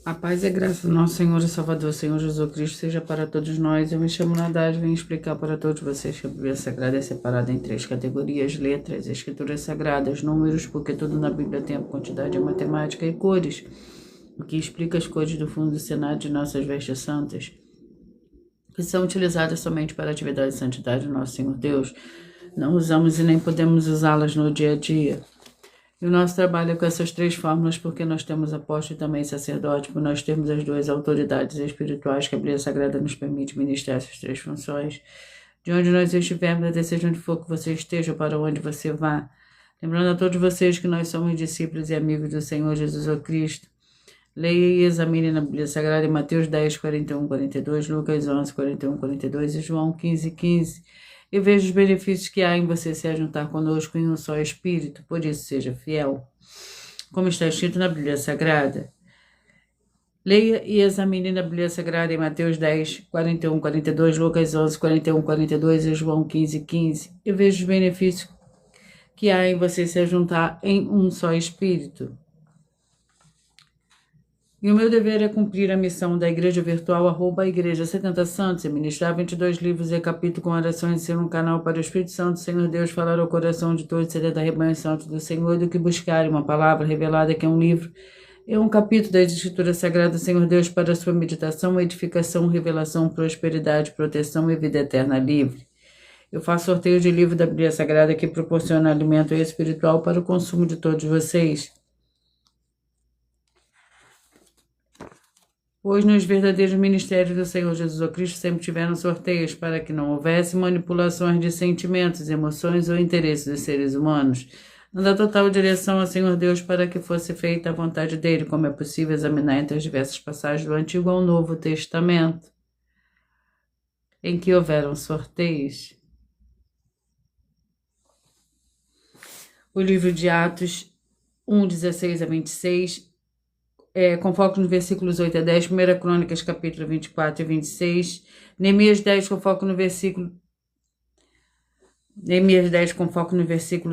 A paz e a graça do nosso Senhor e Salvador, Senhor Jesus Cristo, seja para todos nós. Eu me chamo Nadage e venho explicar para todos vocês que a Bíblia Sagrada é separada em três categorias: letras, escrituras sagradas, números, porque tudo na Bíblia tem a quantidade matemática, e cores, o que explica as cores do fundo do cenário de nossas vestes santas, que são utilizadas somente para a atividade e santidade do nosso Senhor Deus. Não usamos e nem podemos usá-las no dia a dia. E o nosso trabalho é com essas três fórmulas, porque nós temos apóstolo e também sacerdote, por nós temos as duas autoridades espirituais que a Bíblia Sagrada nos permite ministrar essas três funções. De onde nós estivermos, até seja onde for que você esteja, para onde você vá. Lembrando a todos vocês que nós somos discípulos e amigos do Senhor Jesus Cristo. Leia e examine na Bíblia Sagrada em Mateus 10, 41, 42, Lucas 11, 41, 42 e João 15, 15. E veja os benefícios que há em você se ajuntar conosco em um só Espírito, por isso seja fiel. Como está escrito na Bíblia Sagrada. Leia e examine na Bíblia Sagrada em Mateus 10, 41, 42, Lucas 11, 41, 42 e João 15, 15. E veja os benefícios que há em você se ajuntar em um só Espírito. E o meu dever é cumprir a missão da Igreja Virtual @Igreja 70 Santos e ministrar 22 livros e capítulos com orações e ser um canal para o Espírito Santo, Senhor Deus, falar ao coração de todos, 70 rebanhos santos do Senhor, do que buscar uma palavra revelada que é um livro e um capítulo das Escrituras Sagradas, Senhor Deus, para a sua meditação, edificação, revelação, prosperidade, proteção e vida eterna livre. Eu faço sorteio de livro da Bíblia Sagrada que proporciona alimento espiritual para o consumo de todos vocês. Pois nos verdadeiros ministérios do Senhor Jesus Cristo sempre tiveram sorteios para que não houvesse manipulações de sentimentos, emoções ou interesses dos seres humanos, dando a total direção ao Senhor Deus para que fosse feita a vontade dele, como é possível examinar entre as diversas passagens do Antigo ao Novo Testamento, em que houveram sorteios. O livro de Atos 1, 16 a 26, com foco nos versículos 8 a 10, 1 Crônicas, capítulo 24 e 26, Neemias 10, com foco no versículo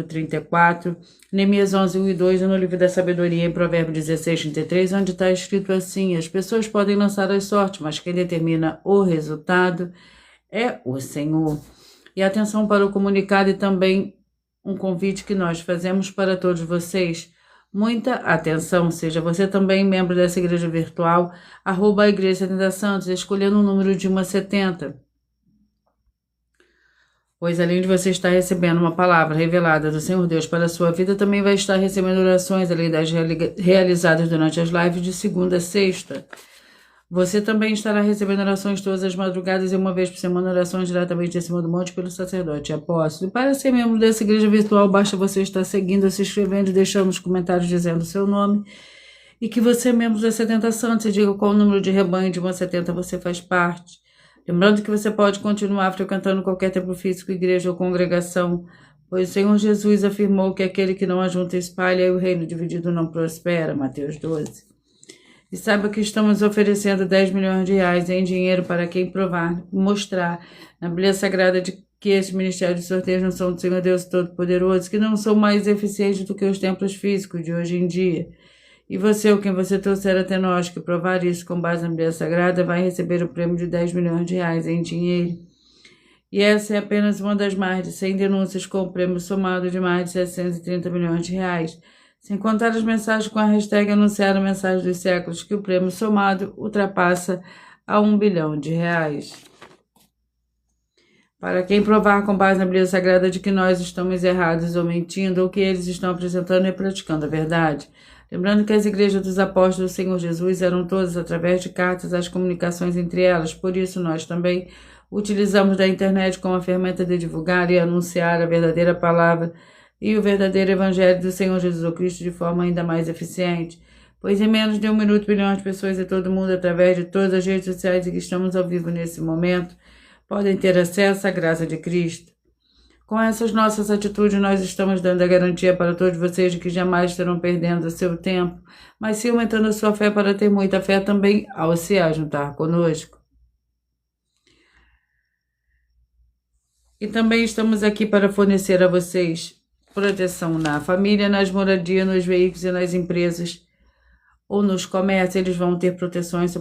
34, Neemias 11, 1 e 2, no livro da sabedoria, em Provérbios 16, 33, onde está escrito assim: as pessoas podem lançar as sortes, mas quem determina o resultado é o Senhor. E atenção para o comunicado e também um convite que nós fazemos para todos vocês. Muita atenção, seja você também membro dessa igreja virtual, @Igreja 70 Santos, escolhendo um número de 1 a 70. Pois além de você estar recebendo uma palavra revelada do Senhor Deus para a sua vida, também vai estar recebendo orações, além das realizadas durante as lives de segunda a sexta. Você também estará recebendo orações todas as madrugadas e uma vez por semana orações diretamente em cima do monte pelo sacerdote e apóstolo. E para ser membro dessa igreja virtual, basta você estar seguindo, se inscrevendo e deixando nos comentários dizendo o seu nome e que você é membro da 70 Santos e diga qual número de rebanho de 1 a 70 você faz parte. Lembrando que você pode continuar frequentando qualquer templo físico, igreja ou congregação, pois o Senhor Jesus afirmou que aquele que não ajunta espalha e o reino dividido não prospera. Mateus 12. E saiba que estamos oferecendo 10 milhões de reais em dinheiro para quem provar, mostrar na Bíblia Sagrada de que esses ministérios de sorteios não são do Senhor Deus Todo-Poderoso, que não são mais eficientes do que os templos físicos de hoje em dia. E você, ou quem você trouxer até nós, que provar isso com base na Bíblia Sagrada, vai receber o prêmio de 10 milhões de reais em dinheiro. E essa é apenas uma das mais de 100 denúncias com o prêmio somado de mais de 730 milhões de reais. Sem contar as mensagens com a hashtag anunciar a mensagem dos séculos, que o prêmio somado ultrapassa a 1 bilhão de reais. Para quem provar com base na Bíblia Sagrada de que nós estamos errados ou mentindo, ou que eles estão apresentando e praticando a verdade. Lembrando que as igrejas dos apóstolos do Senhor Jesus eram todas através de cartas, as comunicações entre elas, por isso nós também utilizamos da internet como a ferramenta de divulgar e anunciar a verdadeira palavra e o verdadeiro evangelho do Senhor Jesus Cristo de forma ainda mais eficiente, pois em menos de 1 minuto, bilhões de pessoas em todo o mundo, através de todas as redes sociais em que estamos ao vivo nesse momento, podem ter acesso à graça de Cristo. Com essas nossas atitudes, nós estamos dando a garantia para todos vocês de que jamais estarão perdendo o seu tempo, mas sim aumentando a sua fé para ter muita fé também ao se ajuntar conosco. E também estamos aqui para fornecer a vocês proteção na família, nas moradias, nos veículos e nas empresas, ou nos comércios, eles vão ter proteções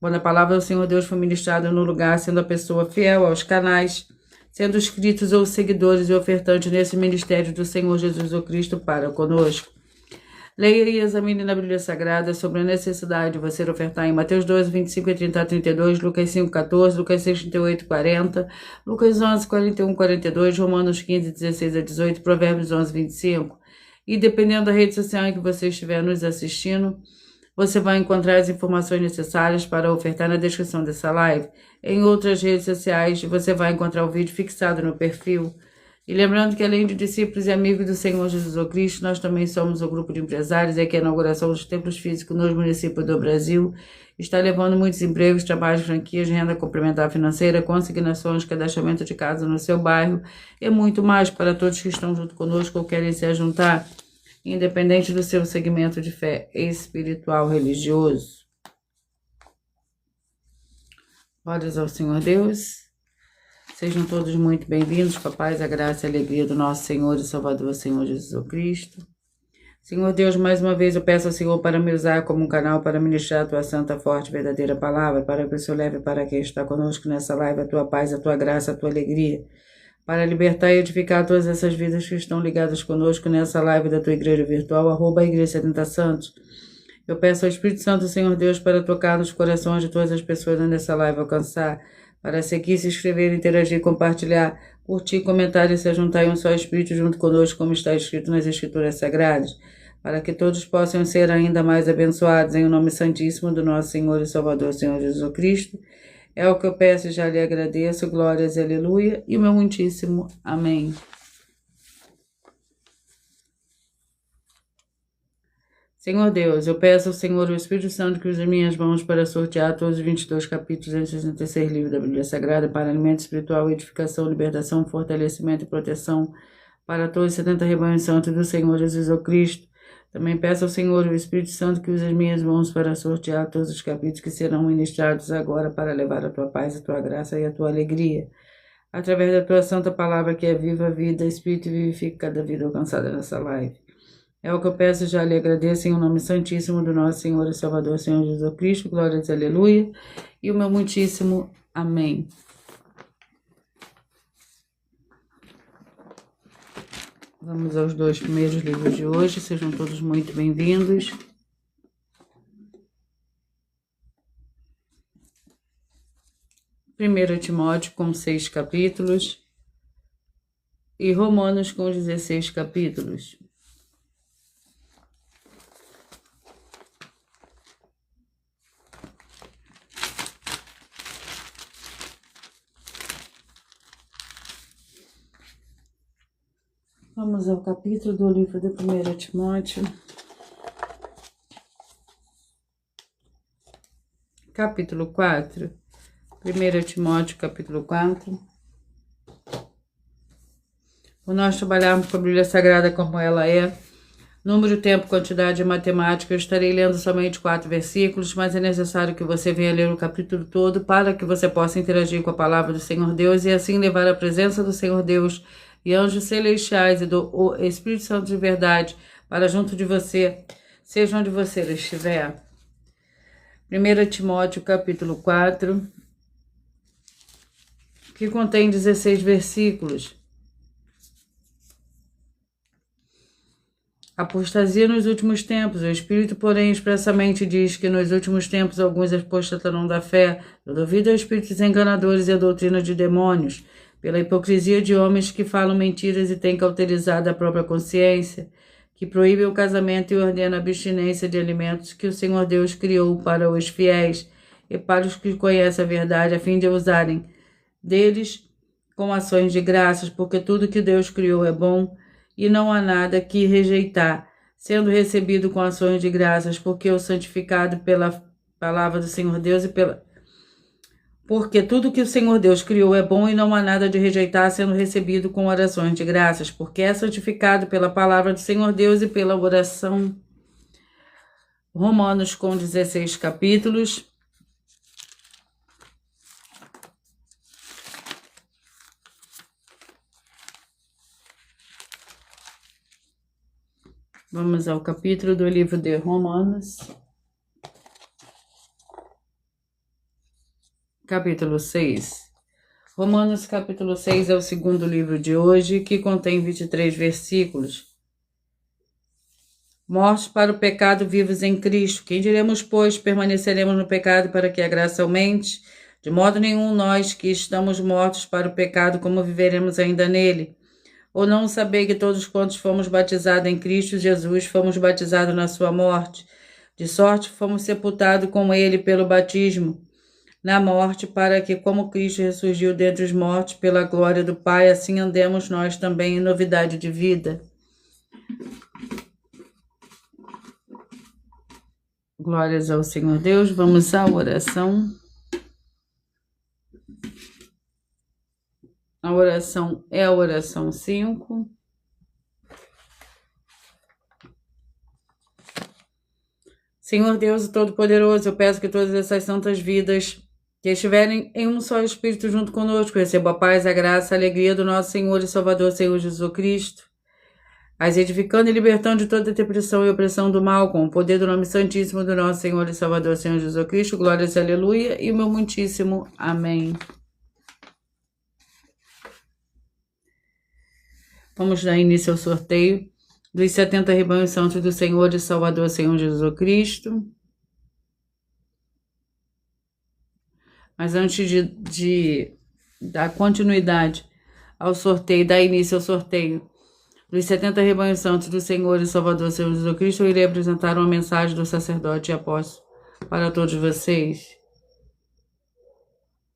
quando a palavra do Senhor Deus for ministrada no lugar, sendo a pessoa fiel aos canais, sendo inscritos ou seguidores e ofertantes nesse ministério do Senhor Jesus Cristo para conosco. Leia e examine na Bíblia Sagrada sobre a necessidade de você ofertar em Mateus 12, 25 e 30 a 32, Lucas 5, 14, Lucas 6, 38 e 40, Lucas 11, 41 e 42, Romanos 15, 16 a 18, Provérbios 11, 25. E dependendo da rede social em que você estiver nos assistindo, você vai encontrar as informações necessárias para ofertar na descrição dessa live. Em outras redes sociais, você vai encontrar o vídeo fixado no perfil. E lembrando que além de discípulos e amigos do Senhor Jesus Cristo, nós também somos o grupo de empresários, que a inauguração dos templos físicos nos municípios do Brasil está levando muitos empregos, trabalhos, franquias, renda complementar financeira, consignações, cadastramento de casa no seu bairro e muito mais para todos que estão junto conosco ou querem se juntar, independente do seu segmento de fé espiritual religioso. Glórias ao Senhor Deus. Sejam todos muito bem-vindos com a paz, a graça e a alegria do nosso Senhor e Salvador, Senhor Jesus Cristo. Senhor Deus, mais uma vez eu peço ao Senhor para me usar como um canal para ministrar a tua santa, forte, verdadeira palavra, para que o Senhor leve para quem está conosco nessa live a tua paz, a tua graça, a tua alegria, para libertar e edificar todas essas vidas que estão ligadas conosco nessa live da tua igreja virtual, @ Igreja 70 Santos. Eu peço ao Espírito Santo, Senhor Deus, para tocar nos corações de todas as pessoas nessa live, alcançar, para seguir, se inscrever, interagir, compartilhar, curtir, comentar e se juntar em um só Espírito junto conosco, como está escrito nas Escrituras Sagradas, para que todos possam ser ainda mais abençoados em o nome santíssimo do nosso Senhor e Salvador, Senhor Jesus Cristo. É o que eu peço e já lhe agradeço. Glórias e aleluia. E o meu muitíssimo amém. Senhor Deus, eu peço ao Senhor o Espírito Santo que use as minhas mãos para sortear todos os 22 capítulos e 66 livros da Bíblia Sagrada para alimento espiritual, edificação, libertação, fortalecimento e proteção para todos os 70 rebanhos santos do Senhor Jesus Cristo. Também peço ao Senhor o Espírito Santo que use as minhas mãos para sortear todos os capítulos que serão ministrados agora para levar a tua paz, a tua graça e a tua alegria. Através da tua santa palavra que é viva, vida, Espírito e vivifica cada vida alcançada nessa live. É o que eu peço e já lhe agradeço em o nome santíssimo do nosso Senhor e Salvador, Senhor Jesus Cristo. Glórias, aleluia. E o meu muitíssimo amém. Vamos aos 2 primeiros livros de hoje. Sejam todos muito bem-vindos. Primeiro Timóteo com 6 capítulos e Romanos com 16 capítulos. Vamos ao capítulo do livro de 1 Timóteo. Capítulo 4. 1 Timóteo, capítulo 4. Por nós trabalharmos com a Bíblia Sagrada como ela é, número, tempo, quantidade e matemática, eu estarei lendo somente 4 versículos, mas é necessário que você venha ler o capítulo todo para que você possa interagir com a palavra do Senhor Deus e assim levar a presença do Senhor Deus e anjos celestiais e do Espírito Santo de verdade para junto de você, seja onde você estiver. 1 Timóteo, capítulo 4, que contém 16 versículos. Apostasia nos últimos tempos. O Espírito, porém, expressamente diz que nos últimos tempos alguns apostatarão da fé, devido a espíritos enganadores e a doutrina de demônios, pela hipocrisia de homens que falam mentiras e têm cauterizado a própria consciência, que proíbem o casamento e ordenam a abstinência de alimentos que o Senhor Deus criou para os fiéis e para os que conhecem a verdade, a fim de usarem deles com ações de graças, porque tudo que Deus criou é bom e não há nada que rejeitar, sendo recebido com ações de graças, porque o santificado pela palavra do Senhor Deus porque tudo que o Senhor Deus criou é bom e não há nada de rejeitar, sendo recebido com orações de graças, porque é santificado pela palavra do Senhor Deus e pela oração. Romanos com 16 capítulos. Vamos ao capítulo do livro de Romanos. capítulo 6. Romanos, capítulo 6 é o segundo livro de hoje, que contém 23 versículos. Mortos para o pecado, vivos em Cristo. Quem diremos, pois, permaneceremos no pecado para que a graça aumente? De modo nenhum, nós que estamos mortos para o pecado, como viveremos ainda nele? Ou não saber que todos quantos fomos batizados em Cristo Jesus, fomos batizados na sua morte? De sorte, fomos sepultados com ele pelo batismo na morte, para que, como Cristo ressurgiu dentre os mortos pela glória do Pai, assim andemos nós também em novidade de vida. Glórias ao Senhor Deus. Vamos à oração. A oração é a oração 5. Senhor Deus Todo-Poderoso, eu peço que todas essas santas vidas que estiverem em um só Espírito junto conosco recebam a paz, a graça, a alegria do nosso Senhor e Salvador, Senhor Jesus Cristo, as edificando e libertando de toda depressão e opressão do mal, com o poder do nome santíssimo do nosso Senhor e Salvador, Senhor Jesus Cristo. Glórias, aleluia, e o meu muitíssimo amém. Vamos dar início ao sorteio dos 70 rebanhos santos do Senhor e Salvador, Senhor Jesus Cristo. Mas antes de dar continuidade ao sorteio, dar início ao sorteio dos 70 rebanhos santos do Senhor e Salvador, Senhor Jesus Cristo, eu irei apresentar uma mensagem do sacerdote e apóstolo para todos vocês.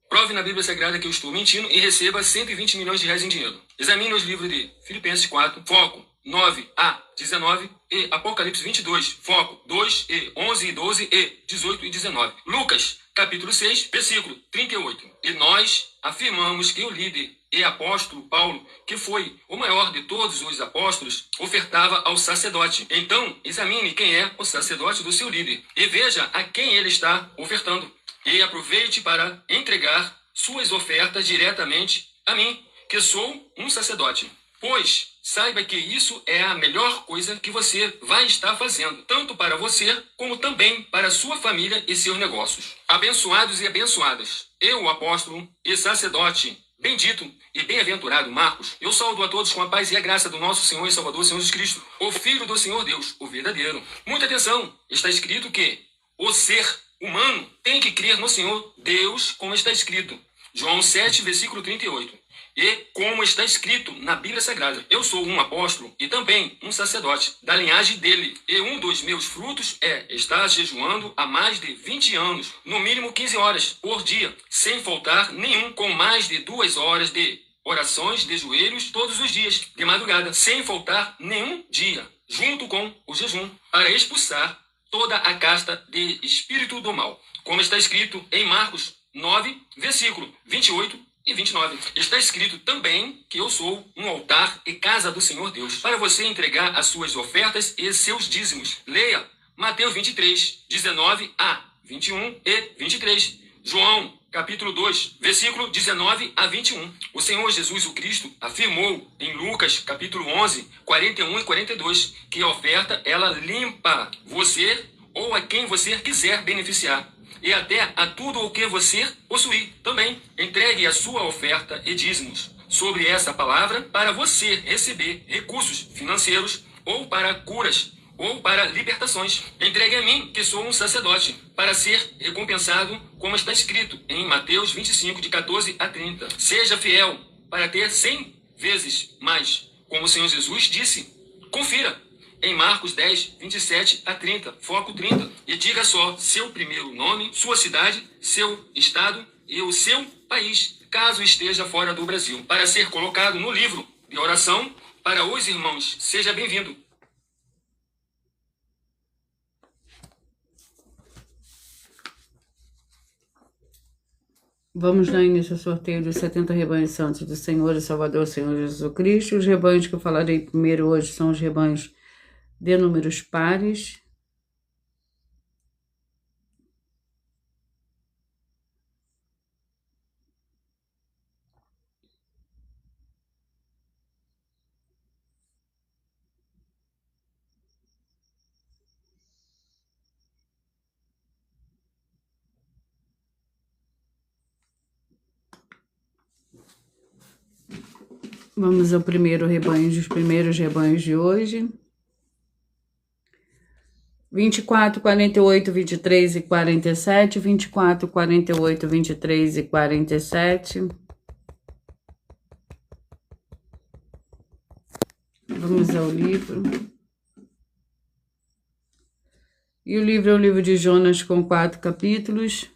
Prove na Bíblia Sagrada que eu estou mentindo e receba 120 milhões de reais em dinheiro. Examine os livros de Filipenses 4, foco 9 a 19 e Apocalipse 22, foco 2 e 11 e 12 e 18 e 19. Lucas, capítulo 6, versículo 38. E nós afirmamos que o líder e apóstolo Paulo, que foi o maior de todos os apóstolos, ofertava ao sacerdote. Então, examine quem é o sacerdote do seu líder e veja a quem ele está ofertando. E aproveite para entregar suas ofertas diretamente a mim, que sou um sacerdote. Pois saiba que isso é a melhor coisa que você vai estar fazendo, tanto para você, como também para sua família e seus negócios. Abençoados e abençoadas, eu, o apóstolo e sacerdote, bendito e bem-aventurado Marcos, eu saúdo a todos com a paz e a graça do nosso Senhor e Salvador, Senhor Jesus Cristo, o Filho do Senhor Deus, o verdadeiro. Muita atenção, está escrito que o ser humano tem que crer no Senhor Deus, como está escrito. João 7, versículo 38. E como está escrito na Bíblia Sagrada, eu sou um apóstolo e também um sacerdote da linhagem dele. E um dos meus frutos é estar jejuando há mais de 20 anos, no mínimo 15 horas por dia, sem faltar nenhum, com mais de 2 horas de orações de joelhos todos os dias, de madrugada, sem faltar nenhum dia, junto com o jejum, para expulsar toda a casta de espírito do mal, como está escrito em Marcos 9, versículo 28 e 29. Está escrito também que eu sou um altar e casa do Senhor Deus, para você entregar as suas ofertas e seus dízimos. Leia Mateus 23, 19 a 21 e 23. João, capítulo 2, versículo 19 a 21. O Senhor Jesus o Cristo afirmou em Lucas, capítulo 11, 41 e 42, que a oferta, ela limpa você ou a quem você quiser beneficiar, e até a tudo o que você possuir. Também entregue a sua oferta e dízimos sobre essa palavra para você receber recursos financeiros ou para curas ou para libertações. Entregue a mim, que sou um sacerdote, para ser recompensado, como está escrito em Mateus 25, de 14 a 30. Seja fiel para ter 100 vezes mais, como o Senhor Jesus disse. Confira em Marcos 10, 27 a 30, foco 30. E diga só seu primeiro nome, sua cidade, seu estado e o seu país, caso esteja fora do Brasil, para ser colocado no livro de oração para os irmãos. Seja bem-vindo. Vamos dar início ao sorteio dos 70 rebanhos santos do Senhor e Salvador, Senhor Jesus Cristo. Os rebanhos que eu falarei primeiro hoje são os rebanhos de números pares. Vamos ao primeiro rebanho dos primeiros rebanhos de hoje. 24, 48, 23 e 47. 24, 48, 23 e 47. Vamos ao livro. E o livro é o livro de Jonas com 4 capítulos.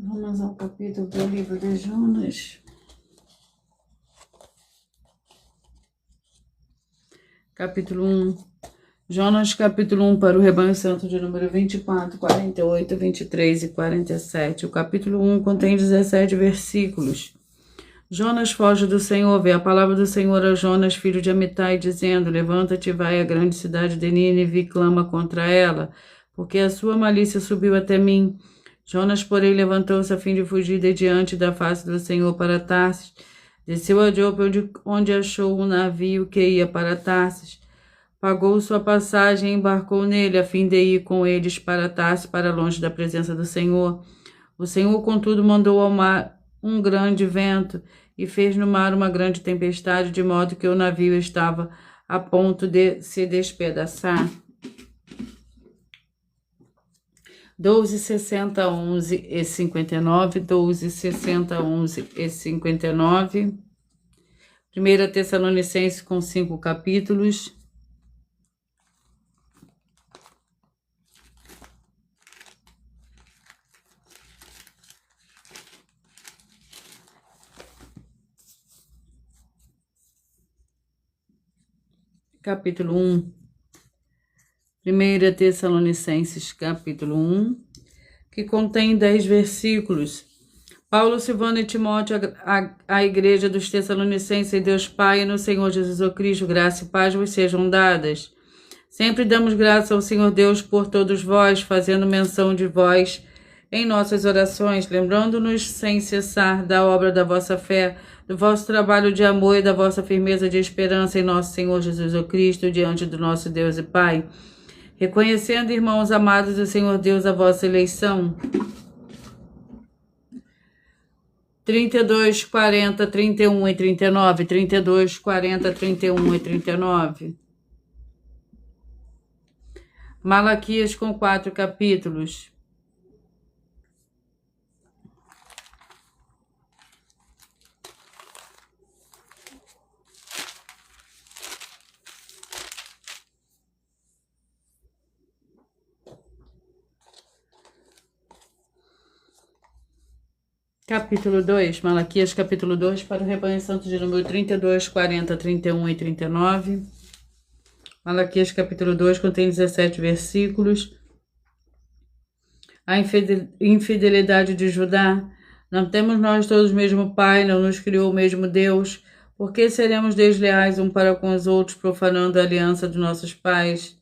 Vamos ao capítulo do livro de Jonas. Capítulo 1. Jonas, capítulo 1, para o rebanho santo de número 24, 48, 23 e 47. O capítulo 1 contém 17 versículos. Jonas foge do Senhor, vê a palavra do Senhor a Jonas, filho de Amitai, dizendo: Levanta-te e vai à grande cidade de Nínive e clama contra ela, porque a sua malícia subiu até mim. Jonas, porém, levantou-se a fim de fugir de diante da face do Senhor para Tarsis. Desceu a Jope, onde achou um navio que ia para Tarsis. Pagou sua passagem e embarcou nele, a fim de ir com eles para Tarsis, para longe da presença do Senhor. O Senhor, contudo, mandou ao mar um grande vento e fez no mar uma grande tempestade, de modo que o navio estava a ponto de se despedaçar. 12, 60, 11 e 59, 12, 60, 11 e 59. 1 Tessalonicenses com 5 capítulos. Capítulo 1. 1 Tessalonicenses, capítulo 1, que contém 10 versículos. Paulo, Silvano e Timóteo, a igreja dos Tessalonicenses, e Deus Pai e no Senhor Jesus Cristo, graça e paz vos sejam dadas. Sempre damos graça ao Senhor Deus por todos vós, fazendo menção de vós em nossas orações, lembrando-nos sem cessar da obra da vossa fé, do vosso trabalho de amor e da vossa firmeza de esperança em nosso Senhor Jesus Cristo, diante do nosso Deus e Pai. Reconhecendo, irmãos amados do Senhor Deus, a vossa eleição. 32, 40, 31 e 39. 32, 40, 31 e 39. Malaquias com 4 capítulos. Capítulo 2, Malaquias capítulo 2, para o rebanho santo de número 32, 40, 31 e 39. Malaquias capítulo 2 contém 17 versículos. A infidelidade de Judá. Não temos nós todos o mesmo Pai, não nos criou o mesmo Deus. Por que seremos desleais um para com os outros, profanando a aliança dos nossos pais?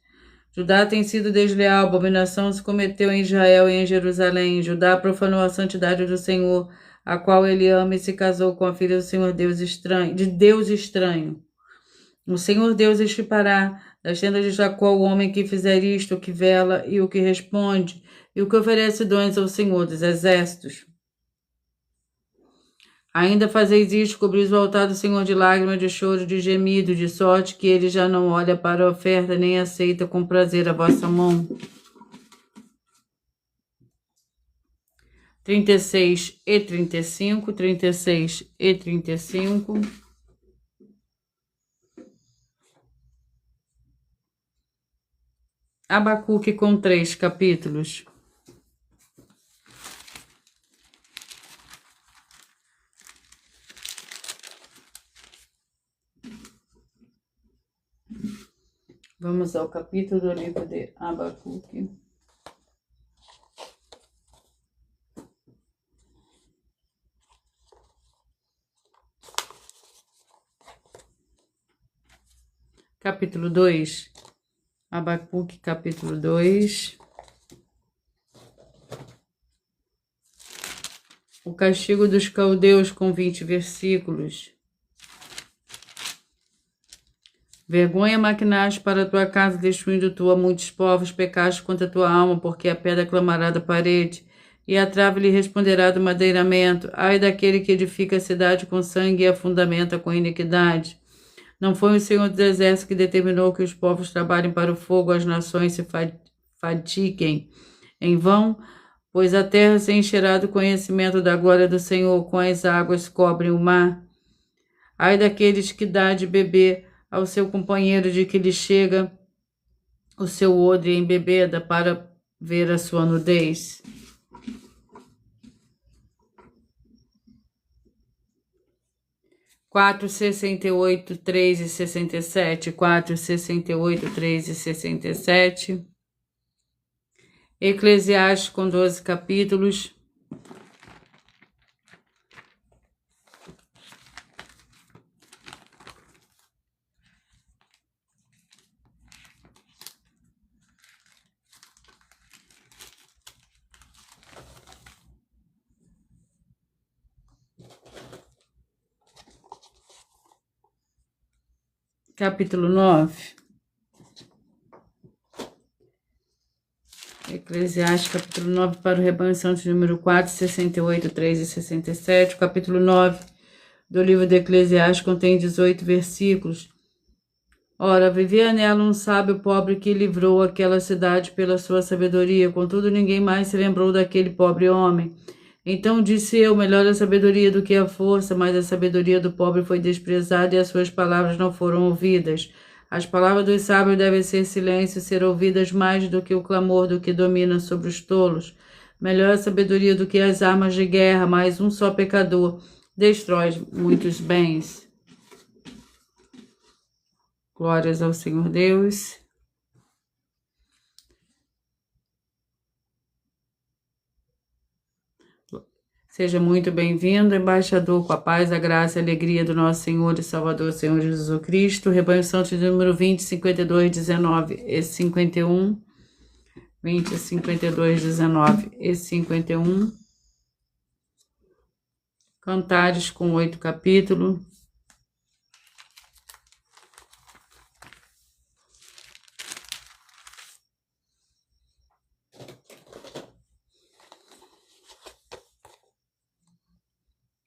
Judá tem sido desleal, abominação se cometeu em Israel e em Jerusalém. Judá profanou a santidade do Senhor, a qual ele ama, e se casou com a filha do Senhor Deus estranho, de Deus estranho. O Senhor Deus estripará das tendas de Jacó o homem que fizer isto, o que vela e o que responde, e o que oferece dons ao Senhor dos exércitos. Ainda fazeis isto, cobris o altar do Senhor de lágrimas, de choro, de gemido, de sorte que ele já não olha para a oferta, nem aceita com prazer a vossa mão. 36 e 35, 36 e 35. Abacuque com 3 capítulos. Vamos ao capítulo do livro de Abacuque. Capítulo 2. Abacuque, capítulo 2. O castigo dos caldeus com 20 versículos. Vergonha maquinaste para a tua casa, destruindo tu a muitos povos, pecaste contra a tua alma, porque a pedra clamará da parede, e a trave lhe responderá do madeiramento. Ai daquele que edifica a cidade com sangue e a fundamenta com iniquidade. Não foi o Senhor dos Exércitos que determinou que os povos trabalhem para o fogo, as nações se fatiguem em vão? Pois a terra se encherá do conhecimento da glória do Senhor, com as águas cobrem o mar. Ai daqueles que dá de beber ao seu companheiro, de que lhe chega o seu odre em bebeda para ver a sua nudez. Quatro, 68, 3 e 67, 4, 68, 3 e 67. Eclesiastes com 12 capítulos. Capítulo 9. Eclesiastes, capítulo 9, para o rebanho santo, número 4, 68, 3 e 67. O capítulo 9 do livro de Eclesiastes contém 18 versículos. Ora, vivia nela um sábio pobre que livrou aquela cidade pela sua sabedoria, contudo ninguém mais se lembrou daquele pobre homem. Então disse eu, melhor a sabedoria do que a força, mas a sabedoria do pobre foi desprezada e as suas palavras não foram ouvidas. As palavras dos sábios devem ser silêncio, ser ouvidas mais do que o clamor do que domina sobre os tolos. Melhor a sabedoria do que as armas de guerra, mas um só pecador destrói muitos bens. Glórias ao Senhor Deus. Seja muito bem-vindo, embaixador, com a paz, a graça e a alegria do nosso Senhor e Salvador, Senhor Jesus Cristo. Rebanho Santo número 20, 52, 19 e 51. 20, 52, 19 e 51. Cantares com 8 capítulos.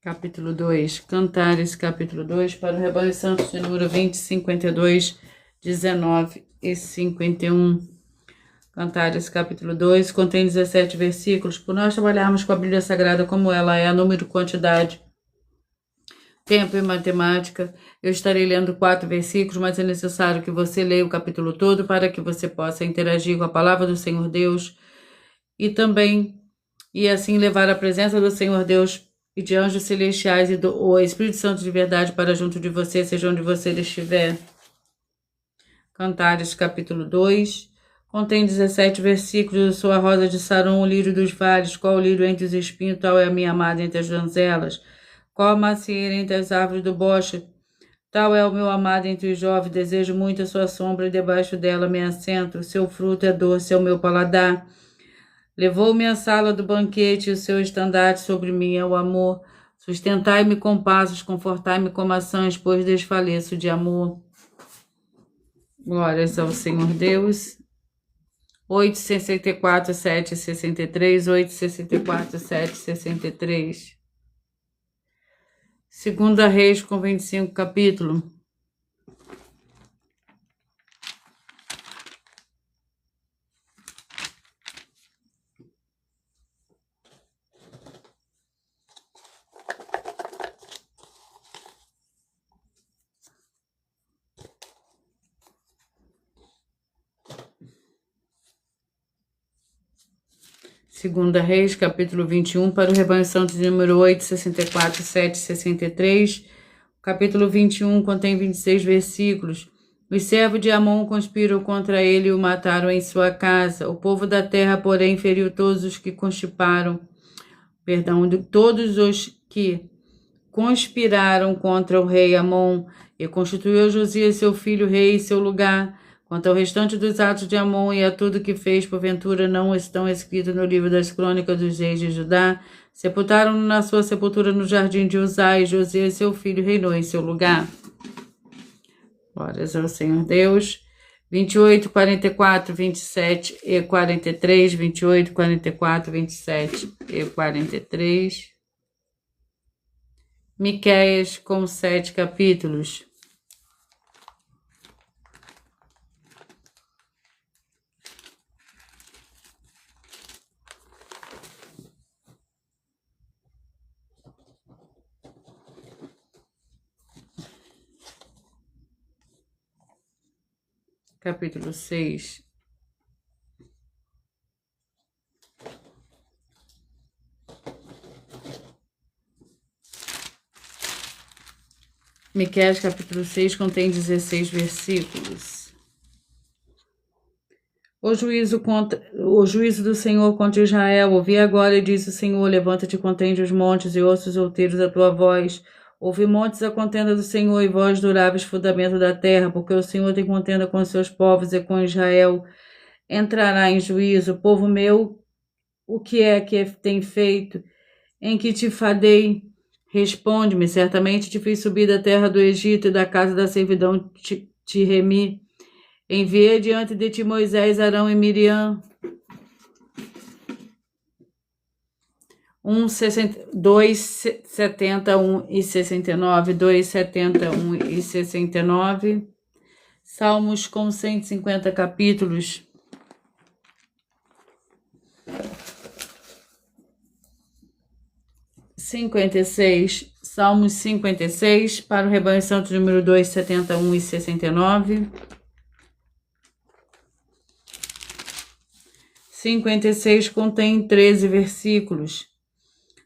Capítulo 2, Cantares, capítulo 2, para o Rebanho Santo de número 20, 52, 19 e 51. Cantares, capítulo 2, contém 17 versículos. Por nós trabalharmos com a Bíblia Sagrada como ela é, número, quantidade, tempo e matemática, eu estarei lendo 4 versículos, mas é necessário que você leia o capítulo todo para que você possa interagir com a palavra do Senhor Deus e assim levar a presença do Senhor Deus e de anjos celestiais e o Espírito Santo de verdade para junto de você, seja onde você estiver. Cantares, capítulo 2, contém 17 versículos. Eu sou a rosa de Saron, o lírio dos vales, qual o lírio entre os espinhos, tal é a minha amada entre as donzelas. Qual a macieira entre as árvores do bosque, tal é o meu amado entre os jovens. Desejo muito a sua sombra e debaixo dela me assento. Seu fruto é doce ao meu paladar. Levou-me à sala do banquete, e o seu estandarte sobre mim é o amor. Sustentai-me com passos, confortai-me com maçãs, pois desfaleço de amor. Glórias ao Senhor Deus. 8, 64, 7, 63, 8, 64, 7, 63. Segunda Reis com 25 capítulos. Segunda Reis, capítulo 21, para o Rebanho Santo de número 8, 64, 7, 63. O capítulo 21 contém 26 versículos. Os servos de Amon conspiram contra ele e o mataram em sua casa. O povo da terra, porém, feriu todos os que todos os que conspiraram contra o rei Amon, e constituiu Josias seu filho rei em seu lugar. Quanto ao restante dos atos de Amon e a tudo que fez, porventura não estão escritos no livro das crônicas dos reis de Judá. Sepultaram-no na sua sepultura no jardim de Uzá, e Josias seu filho reinou em seu lugar. Glórias ao Senhor Deus. 28, 44, 27 e 43. 28, 44, 27 e 43. Miqueias com 7 capítulos. Capítulo 6. Miqueias capítulo 6 contém 16 versículos. O juízo do Senhor contra Israel. Ouvi agora, e diz o Senhor: levanta-te, contende os montes, e ouça os outeiros a tua voz. Ouve montes a contenda do Senhor, e vós duráveis fundamento da terra, porque o Senhor tem contenda com os seus povos, e com Israel entrará em juízo. Povo meu, o que é que tem feito? Em que te fadei? Responde-me. Certamente te fiz subir da terra do Egito, e da casa da servidão te remi. Enviei diante de ti Moisés, Arão e Miriam. 2:71 e 69. 2:71 e 69. Salmos com 150 capítulos. Salmos 56, para o rebanho santo número 2, 71 e 69. 56 contém 13 versículos.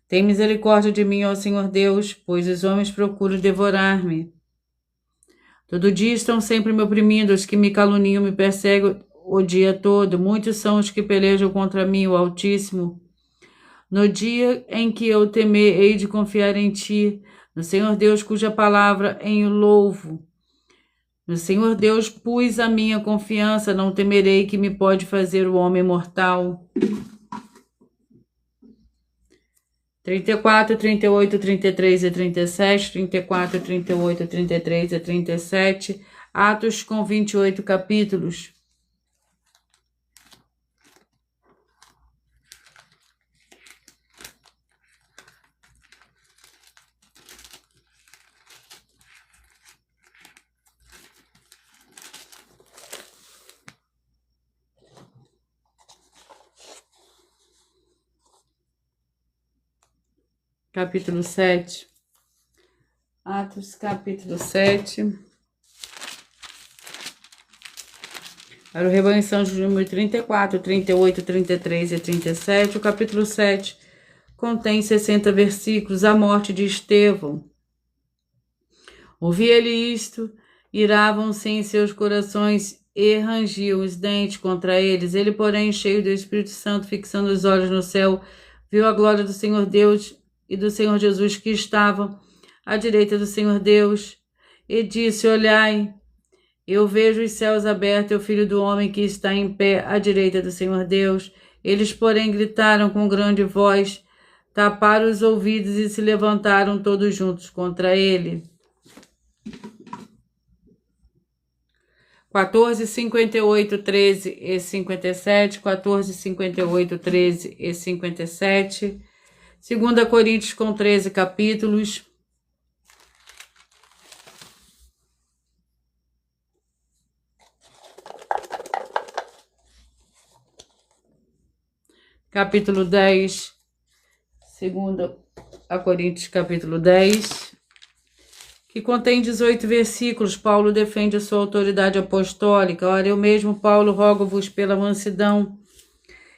Tem misericórdia de mim, ó Senhor Deus, pois os homens procuram devorar-me. Todo dia estão sempre me oprimindo, os que me caluniam me perseguem o dia todo. Muitos são os que pelejam contra mim, o Altíssimo. No dia em que eu temer, hei de confiar em ti, no Senhor Deus, cuja palavra em louvo. No Senhor Deus pus a minha confiança, não temerei que me pode fazer o homem mortal. 34, 38, 33 e 37, 34, 38, 33 e 37, Atos com 28 capítulos. Capítulo 7. Atos, capítulo 7. Para o rebanho santo número 34, 38, 33 e 37, o capítulo 7 contém 60 versículos. A morte de Estevão. Ouvi ele isto, iravam-se em seus corações e rangiam os dentes contra eles. Ele, porém, cheio do Espírito Santo, fixando os olhos no céu, viu a glória do Senhor Deus e do Senhor Jesus, que estavam à direita do Senhor Deus, e disse: olhai, eu vejo os céus abertos e o Filho do Homem que está em pé à direita do Senhor Deus. Eles, porém, gritaram com grande voz, taparam os ouvidos e se levantaram todos juntos contra ele. 14, 58, 13 e 57, 14, 58, 13 e 57, 2 Coríntios com 13 capítulos. Capítulo 10, 2 Coríntios capítulo 10, que contém 18 versículos. Paulo defende a sua autoridade apostólica. Ora, eu mesmo, Paulo, rogo-vos pela mansidão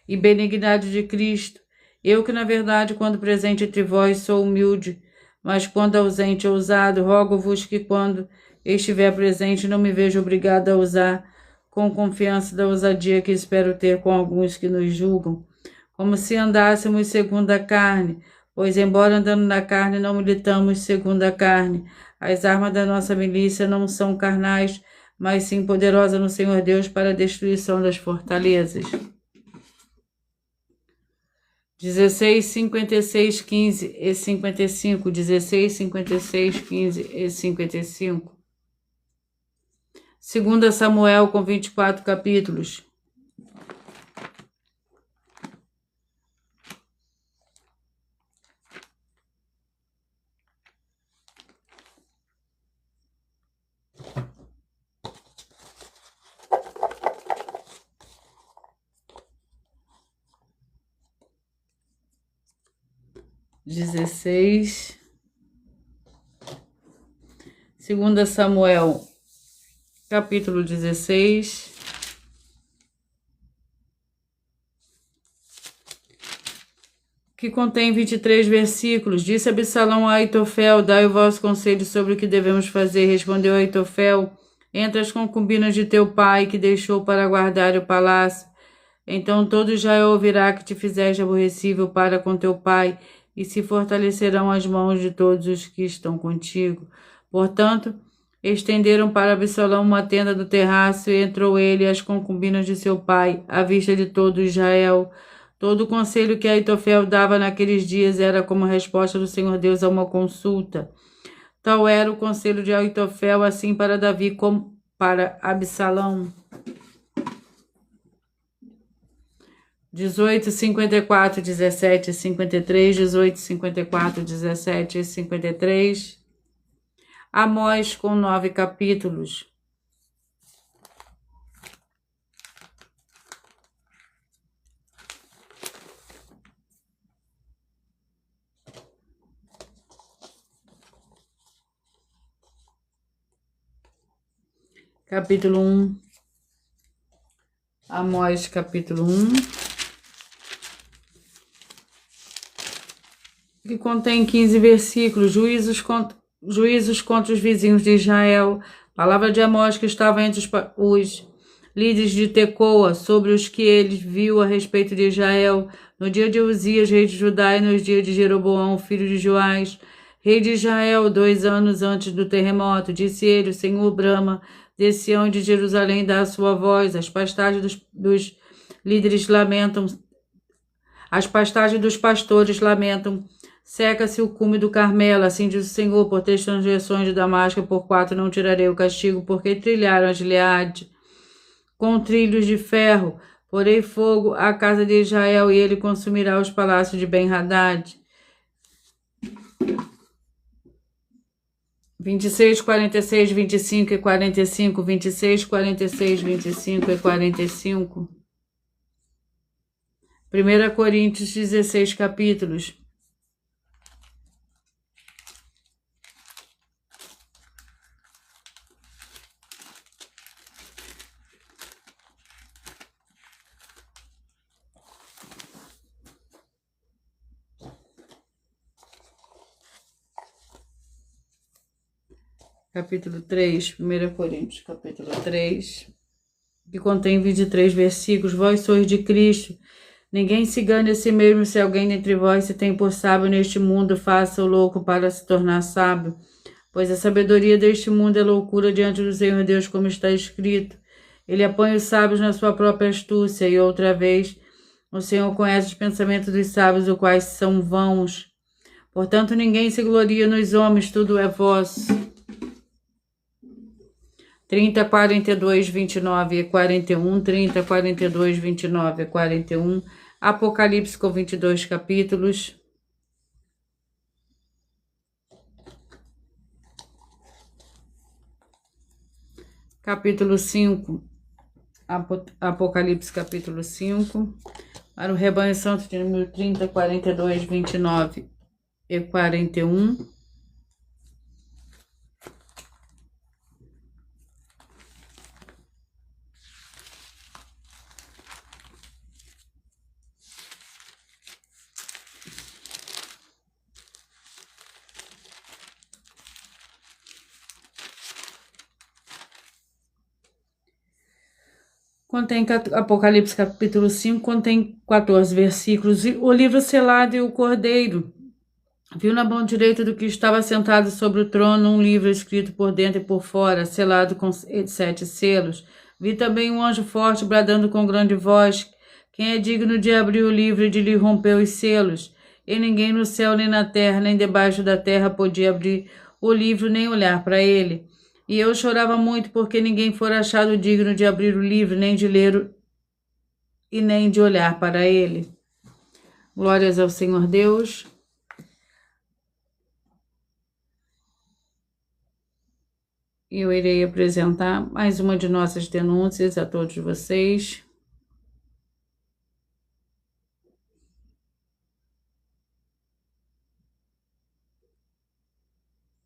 e benignidade de Cristo, eu que, na verdade, quando presente entre vós, sou humilde, mas quando ausente, ousado, rogo-vos que, quando estiver presente, não me veja obrigado a usar com confiança da ousadia que espero ter com alguns que nos julgam, como se andássemos segundo a carne, pois, embora andando na carne, não militamos segundo a carne. As armas da nossa milícia não são carnais, mas sim poderosas no Senhor Deus para a destruição das fortalezas. 16, 56, 15 e 55, 16, 56, 15 e 55. 2 Samuel com 24 capítulos. Dezesseis. 2 Samuel, capítulo 16. Que contém 23 versículos. Disse Absalão a Aitofel: dai o vosso conselho sobre o que devemos fazer. Respondeu Aitofel: entre as concubinas de teu pai, que deixou para guardar o palácio. Então todo Israel ouvirá que te fizeste aborrecível para com teu pai, e se fortalecerão as mãos de todos os que estão contigo. Portanto, estenderam para Absalão uma tenda do terraço, e entrou ele e as concubinas de seu pai, à vista de todo Israel. Todo o conselho que Aitofel dava naqueles dias era como resposta do Senhor Deus a uma consulta. Tal era o conselho de Aitofel, assim para Davi como para Absalão. 18, 54, 17 e 53, 18, 54, 17 e 53. Amós com 9 capítulos. Capítulo 1. Amós, capítulo 1. Que contém 15 versículos. Juízos contra os vizinhos de Israel. Palavra de Amós, que estava entre os líderes de Tecoa, sobre os que ele viu a respeito de Israel, no dia de Uzias, rei de Judá, e nos dias de Jeroboão, filho de Joás, rei de Israel, 2 anos antes do terremoto. Disse ele: o Senhor brama, de Sião e de Jerusalém dá a sua voz. As pastagens dos líderes lamentam, as pastagens dos pastores lamentam. Seca-se o cume do Carmelo, assim diz o Senhor: por 3 transgressões de Damasco, por 4 não tirarei o castigo, porque trilharam a Gileade com trilhos de ferro. Porei fogo à casa de Israel, e ele consumirá os palácios de Ben-Hadad. 26, 46, 25 e 45, 26, 46, 25 e 45. 1 Coríntios 16 capítulos. Capítulo 3, 1 Coríntios, capítulo 3, que contém 23 versículos. Vós sois de Cristo. Ninguém se engane a si mesmo. Se alguém dentre vós se tem por sábio neste mundo, faça o louco para se tornar sábio. Pois a sabedoria deste mundo é loucura diante do Senhor Deus, como está escrito. Ele apanha os sábios na sua própria astúcia. E outra vez, o Senhor conhece os pensamentos dos sábios, os quais são vãos. Portanto, ninguém se gloria nos homens, tudo é vosso. 30, 42, 29 e 41, 30, 42, 29 e 41, Apocalipse com 22 capítulos. Capítulo 5, Apocalipse capítulo 5, para o rebanho santo de número 30, 42, 29 e 41. Contém Apocalipse capítulo 5, contém 14 versículos. O livro selado e o cordeiro. Viu na mão direita do que estava sentado sobre o trono um livro escrito por dentro e por fora, selado com 7 selos. Vi também um anjo forte bradando com grande voz: quem é digno de abrir o livro e de lhe romper os selos? E ninguém no céu, nem na terra, nem debaixo da terra podia abrir o livro, nem olhar para ele. E eu chorava muito porque ninguém fora achado digno de abrir o livro, nem de ler e nem de olhar para ele. Glórias ao Senhor Deus. Eu irei apresentar mais uma de nossas denúncias a todos vocês.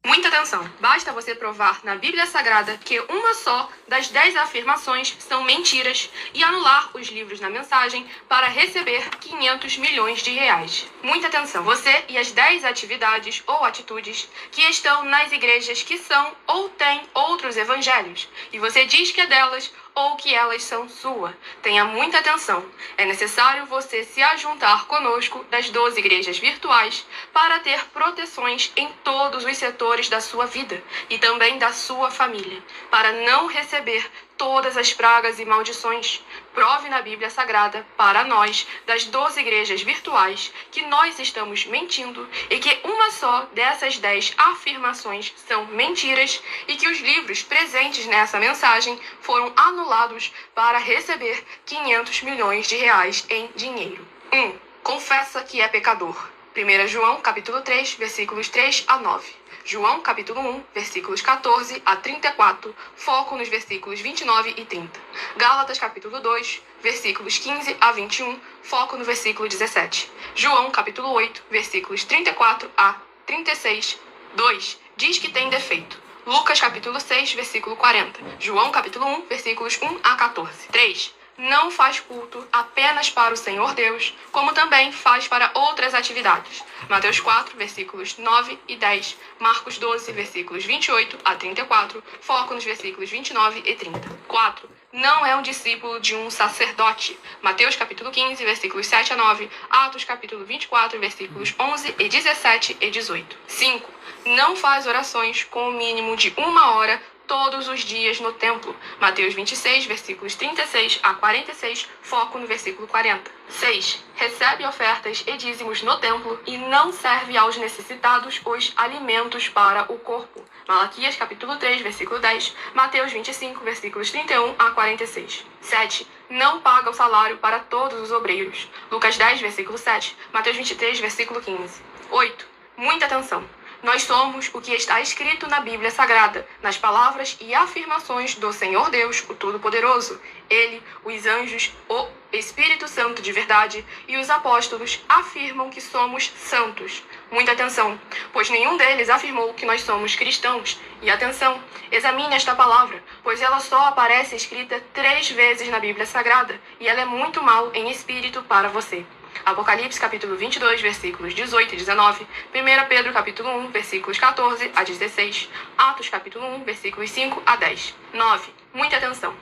Muita atenção! Basta você provar na Bíblia Sagrada que uma só das 10 afirmações são mentiras e anular os livros na mensagem para receber 500 milhões de reais. Muita atenção! Você e as 10 atividades ou atitudes que estão nas igrejas que são ou têm outros evangelhos, e você diz que é delas ou que elas são sua. Tenha muita atenção. É necessário você se ajuntar conosco das 12 igrejas virtuais para ter proteções em todos os setores da sua vida e também da sua família, para não receber todas as pragas e maldições. Prove na Bíblia Sagrada para nós, das 12 igrejas virtuais, que nós estamos mentindo e que uma só dessas 10 afirmações são mentiras e que os livros presentes nessa mensagem foram anulados para receber 500 milhões de reais em dinheiro. 1. Confessa que é pecador. 1 João, capítulo 3, versículos 3 a 9. João, capítulo 1, versículos 14 a 34, foco nos versículos 29 e 30. Gálatas, capítulo 2, versículos 15 a 21, foco no versículo 17. João, capítulo 8, versículos 34 a 36, 2, diz que tem defeito. Lucas, capítulo 6, versículo 40. João, capítulo 1, versículos 1 a 14. 3. Não faz culto apenas para o Senhor Deus, como também faz para outras atividades. Mateus 4, versículos 9 e 10. Marcos 12, versículos 28 a 34. Foco nos versículos 29 e 30. 4. Não é um discípulo de um sacerdote. Mateus capítulo 15, versículos 7 a 9. Atos capítulo 24, versículos 11 e 17 e 18. 5. Não faz orações com o mínimo de 1 hora todos os dias no templo. Mateus 26, versículos 36 a 46, foco no versículo 40. 6. Recebe ofertas e dízimos no templo e não serve aos necessitados os alimentos para o corpo. Malaquias capítulo 3, versículo 10, Mateus 25, versículos 31 a 46. 7. Não paga o salário para todos os obreiros. Lucas 10, versículo 7, Mateus 23, versículo 15. 8. Muita atenção! Nós somos o que está escrito na Bíblia Sagrada, nas palavras e afirmações do Senhor Deus, o Todo-Poderoso. Ele, os anjos, o Espírito Santo de verdade e os apóstolos afirmam que somos santos. Muita atenção, pois nenhum deles afirmou que nós somos cristãos. E atenção, examine esta palavra, pois ela só aparece escrita 3 vezes na Bíblia Sagrada, e ela é muito mal em espírito para você. Apocalipse capítulo 22, versículos 18 e 19, 1 Pedro capítulo 1, versículos 14 a 16, Atos capítulo 1, versículos 5 a 10. 9. Muita atenção!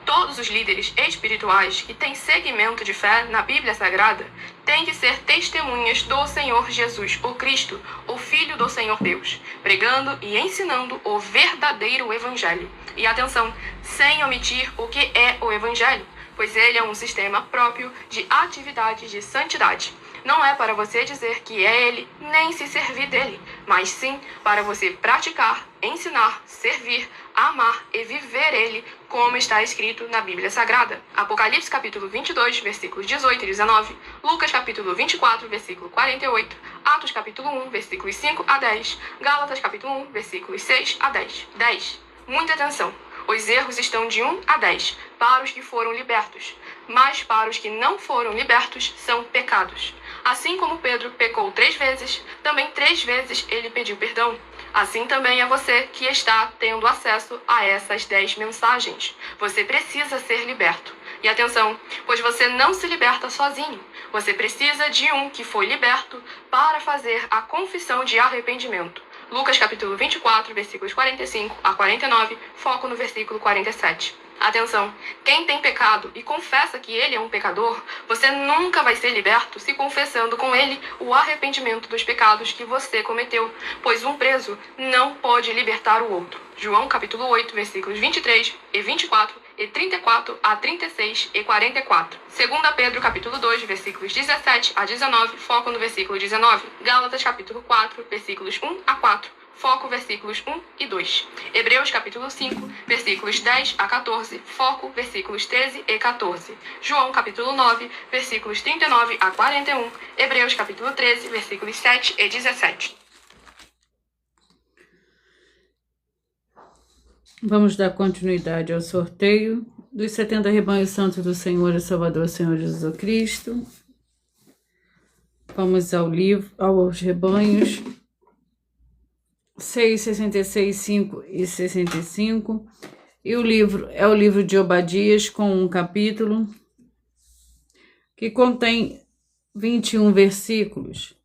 Todos os líderes espirituais que têm segmento de fé na Bíblia Sagrada têm que ser testemunhas do Senhor Jesus, o Cristo, o Filho do Senhor Deus, pregando e ensinando o verdadeiro Evangelho. E atenção, sem omitir o que é o Evangelho, pois ele é um sistema próprio de atividades de santidade. Não é para você dizer que é ele, nem se servir dele, mas sim para você praticar, ensinar, servir, amar e viver ele, como está escrito na Bíblia Sagrada. Apocalipse capítulo 22, versículos 18 e 19, Lucas capítulo 24, versículo 48, Atos capítulo 1, versículos 5 a 10, Gálatas capítulo 1, versículos 6 a 10. 10. Muita atenção! Os erros estão de 1 a 10, para os que foram libertos, mas para os que não foram libertos são pecados. Assim como Pedro pecou 3 vezes, também 3 vezes ele pediu perdão. Assim também é você que está tendo acesso a essas 10 mensagens. Você precisa ser liberto. E atenção, pois você não se liberta sozinho. Você precisa de um que foi liberto para fazer a confissão de arrependimento. Lucas capítulo 24, versículos 45 a 49, foco no versículo 47. Atenção, quem tem pecado e confessa que ele é um pecador, você nunca vai ser liberto se confessando com ele o arrependimento dos pecados que você cometeu, pois um preso não pode libertar o outro. João capítulo 8, versículos 23 e 24 e 34 a 36 e 44. 2 Pedro capítulo 2, versículos 17 a 19, foco no versículo 19. Gálatas capítulo 4, versículos 1 a 4, foco versículos 1 e 2. Hebreus capítulo 5, versículos 10 a 14, foco versículos 13 e 14. João capítulo 9, versículos 39 a 41. Hebreus capítulo 13, versículos 7 e 17. Vamos dar continuidade ao sorteio dos 70 rebanhos santos do Senhor e Salvador, Senhor Jesus Cristo. Vamos ao livro, aos rebanhos 6, 66, 5 e 65. E o livro é o livro de Obadias, com um capítulo que contém 21 versículos.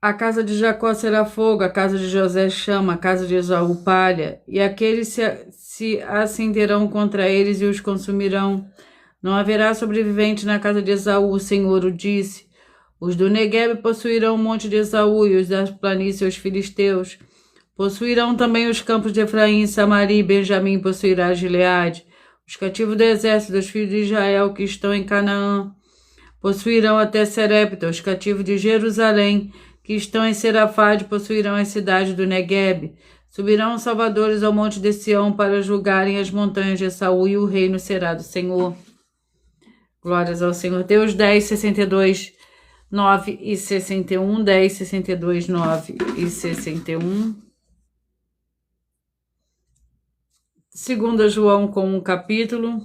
A casa de Jacó será fogo, a casa de José chama, a casa de Esaú palha, e aqueles se acenderão contra eles e os consumirão. Não haverá sobrevivente na casa de Esaú, o Senhor o disse. Os do Neguebe possuirão o monte de Esaú, e os das planícies os filisteus. Possuirão também os campos de Efraim, Samaria e Benjamim possuirá Gileade. Os cativos do exército dos filhos de Israel que estão em Canaã possuirão até Serepta. Os cativos de Jerusalém que estão em Serafade possuirão as cidades do Neguebe. Subirão os salvadores ao monte de Sião para julgarem as montanhas de Esaú, e o reino será do Senhor. Glórias ao Senhor Deus. 10, 62, 9 e 61. 10, 62, 9 e 61. 2 João com um capítulo.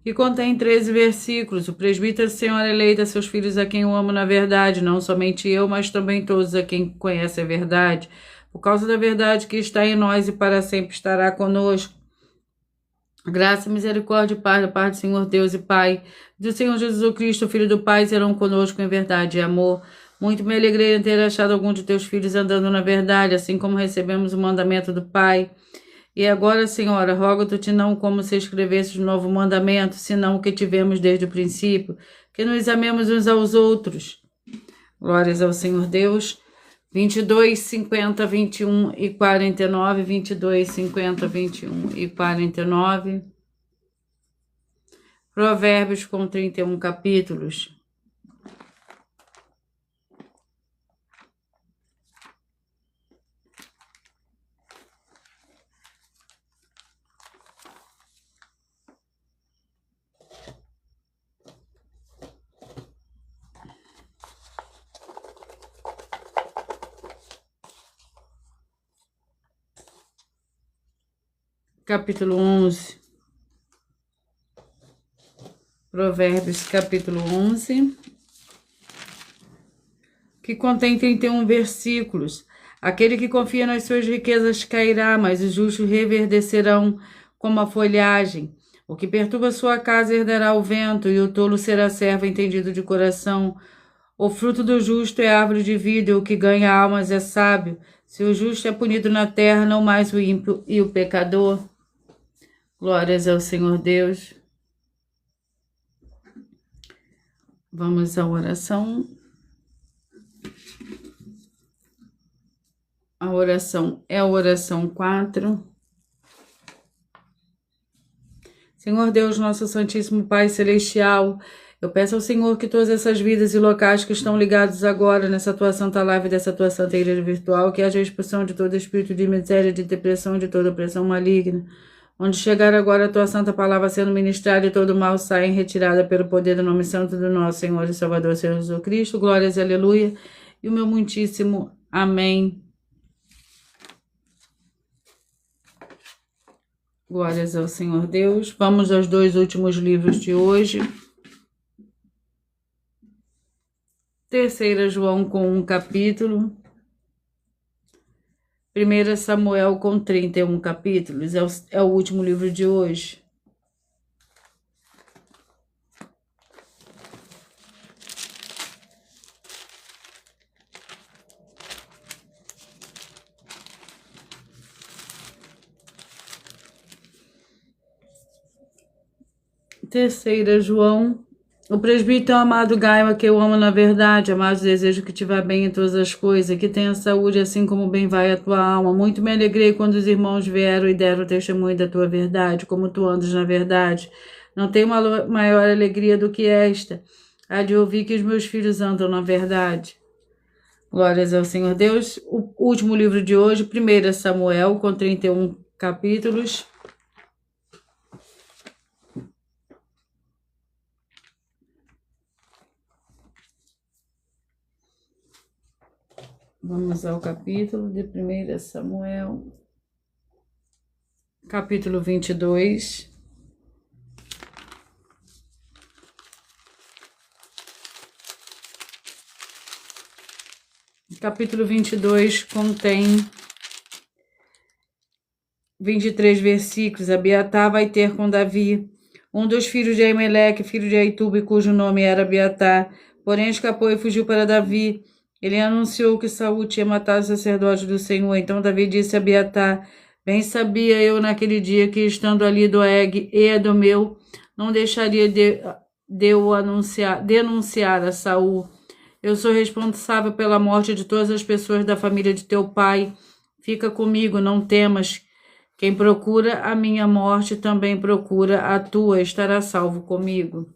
Que contém 13 versículos. O presbítero, Senhora eleita, seus filhos a quem eu amo na verdade, não somente eu, mas também todos a quem conhece a verdade, por causa da verdade que está em nós e para sempre estará conosco. Graça, misericórdia e paz da parte do Senhor Deus e Pai, do Senhor Jesus Cristo, Filho do Pai, serão conosco em verdade e amor. Muito me alegrei em ter achado algum de teus filhos andando na verdade, assim como recebemos o mandamento do Pai. E agora, Senhora, rogo-te não como se escrevesse um novo mandamento, senão o que tivemos desde o princípio, que nos amemos uns aos outros. Glórias ao Senhor Deus. 22, 50, 21 e 49. 22, 50, 21 e 49. Provérbios com 31 capítulos. Capítulo 11. Provérbios, capítulo 11, que contém 31 versículos. Aquele que confia nas suas riquezas cairá, mas os justos reverdecerão como a folhagem. O que perturba sua casa herdará o vento, e o tolo será servo entendido de coração. O fruto do justo é árvore de vida, e o que ganha almas é sábio. Se o justo é punido na terra, não mais o ímpio e o pecador. Glórias ao Senhor Deus. Vamos à oração. A oração é a oração 4. Senhor Deus, nosso Santíssimo Pai Celestial, eu peço ao Senhor que todas essas vidas e locais que estão ligados agora nessa tua santa live, dessa tua santa igreja virtual, que haja expulsão de todo espírito de miséria, de depressão, de toda opressão maligna. Onde chegar agora a tua santa palavra sendo ministrada, e todo mal saia retirada pelo poder do nome santo do nosso Senhor e Salvador, Senhor Jesus Cristo. Glórias e aleluia. E o meu muitíssimo amém. Glórias ao Senhor Deus. Vamos aos 2 últimos livros de hoje. 3 João com um capítulo. 1 Samuel com 31 capítulos, é o último livro de hoje. Terceira João O presbítero amado Gaio, que eu amo na verdade, amado, desejo que te vá bem em todas as coisas, que tenha saúde, assim como bem vai a tua alma. Muito me alegrei quando os irmãos vieram e deram testemunho da tua verdade, como tu andas na verdade. Não tenho uma maior alegria do que esta, a de ouvir que os meus filhos andam na verdade. Glórias ao Senhor Deus. O último livro de hoje, 1 Samuel, com 31 capítulos. Vamos ao capítulo de 1 Samuel, capítulo 22. Capítulo 22 contém 23 versículos. Abiatar vai ter com Davi, um dos filhos de Aimeleque, filho de Aitube, cujo nome era Abiatar, porém escapou e fugiu para Davi. Ele anunciou que Saul tinha matado o sacerdote do Senhor. Então Davi disse a Abiatar: bem sabia eu naquele dia que, estando ali Doeg e Edomeu, não deixaria de o denunciar a Saul. Eu sou responsável pela morte de todas as pessoas da família de teu pai. Fica comigo, não temas. Quem procura a minha morte também procura a tua, estará salvo comigo.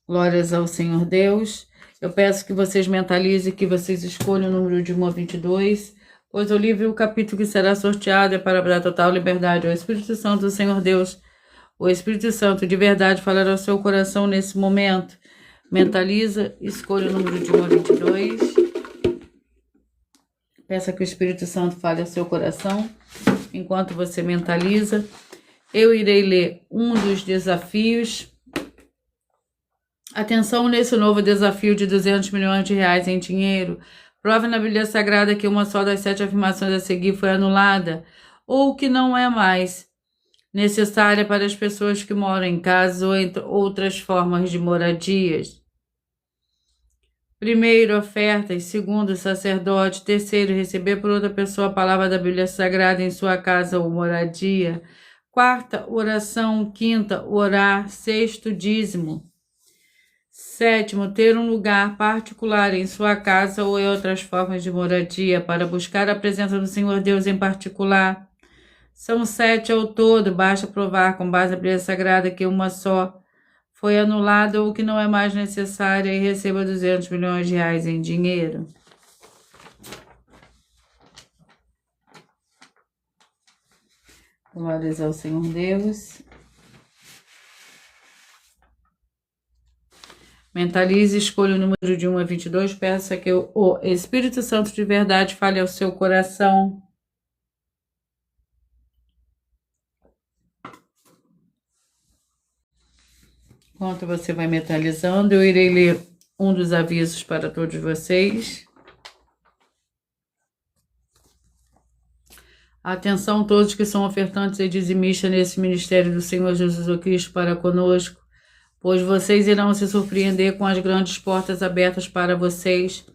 Glórias ao Senhor Deus. Eu peço que vocês mentalizem, que vocês escolham o número de 1 a 22, pois o livro e o capítulo que será sorteado é para dar total liberdade ao Espírito Santo do Senhor Deus. O Espírito Santo de verdade falará ao seu coração nesse momento. Mentaliza, escolha o número de 1 a 22. Peça que o Espírito Santo fale ao seu coração. Enquanto você mentaliza, eu irei ler um dos desafios. Atenção nesse novo desafio de 200 milhões de reais em dinheiro. Prove na Bíblia Sagrada que uma só das 7 afirmações a seguir foi anulada, ou que não é mais necessária para as pessoas que moram em casas ou em outras formas de moradias. Primeiro, ofertas. Segundo, sacerdote. Terceiro, receber por outra pessoa a palavra da Bíblia Sagrada em sua casa ou moradia. Quarta, oração. Quinta, orar. Sexto, dízimo. Sétimo, ter um lugar particular em sua casa ou em outras formas de moradia para buscar a presença do Senhor Deus em particular. São 7 ao todo, basta provar com base na Bíblia Sagrada que uma só foi anulada ou que não é mais necessária e receba 200 milhões de reais em dinheiro. Glórias ao Senhor Deus. Mentalize, escolha o número de 1 a 22, peça que o Espírito Santo de verdade fale ao seu coração. Enquanto você vai mentalizando, eu irei ler um dos avisos para todos vocês. Atenção todos que são ofertantes e dizimistas nesse ministério do Senhor Jesus Cristo para conosco, pois vocês irão se surpreender com as grandes portas abertas para vocês.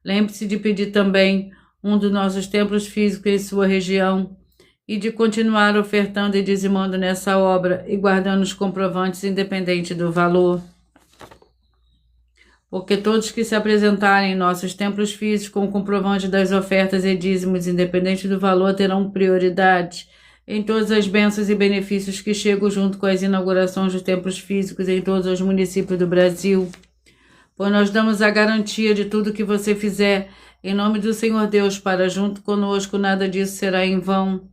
Lembre-se de pedir também um dos nossos templos físicos em sua região e de continuar ofertando e dizimando nessa obra e guardando os comprovantes independente do valor. Porque todos que se apresentarem em nossos templos físicos com comprovante das ofertas e dízimos independente do valor terão prioridade em todas as bênçãos e benefícios que chegam junto com as inaugurações dos templos físicos em todos os municípios do Brasil. Pois nós damos a garantia de tudo que você fizer em nome do Senhor Deus para junto conosco, nada disso será em vão.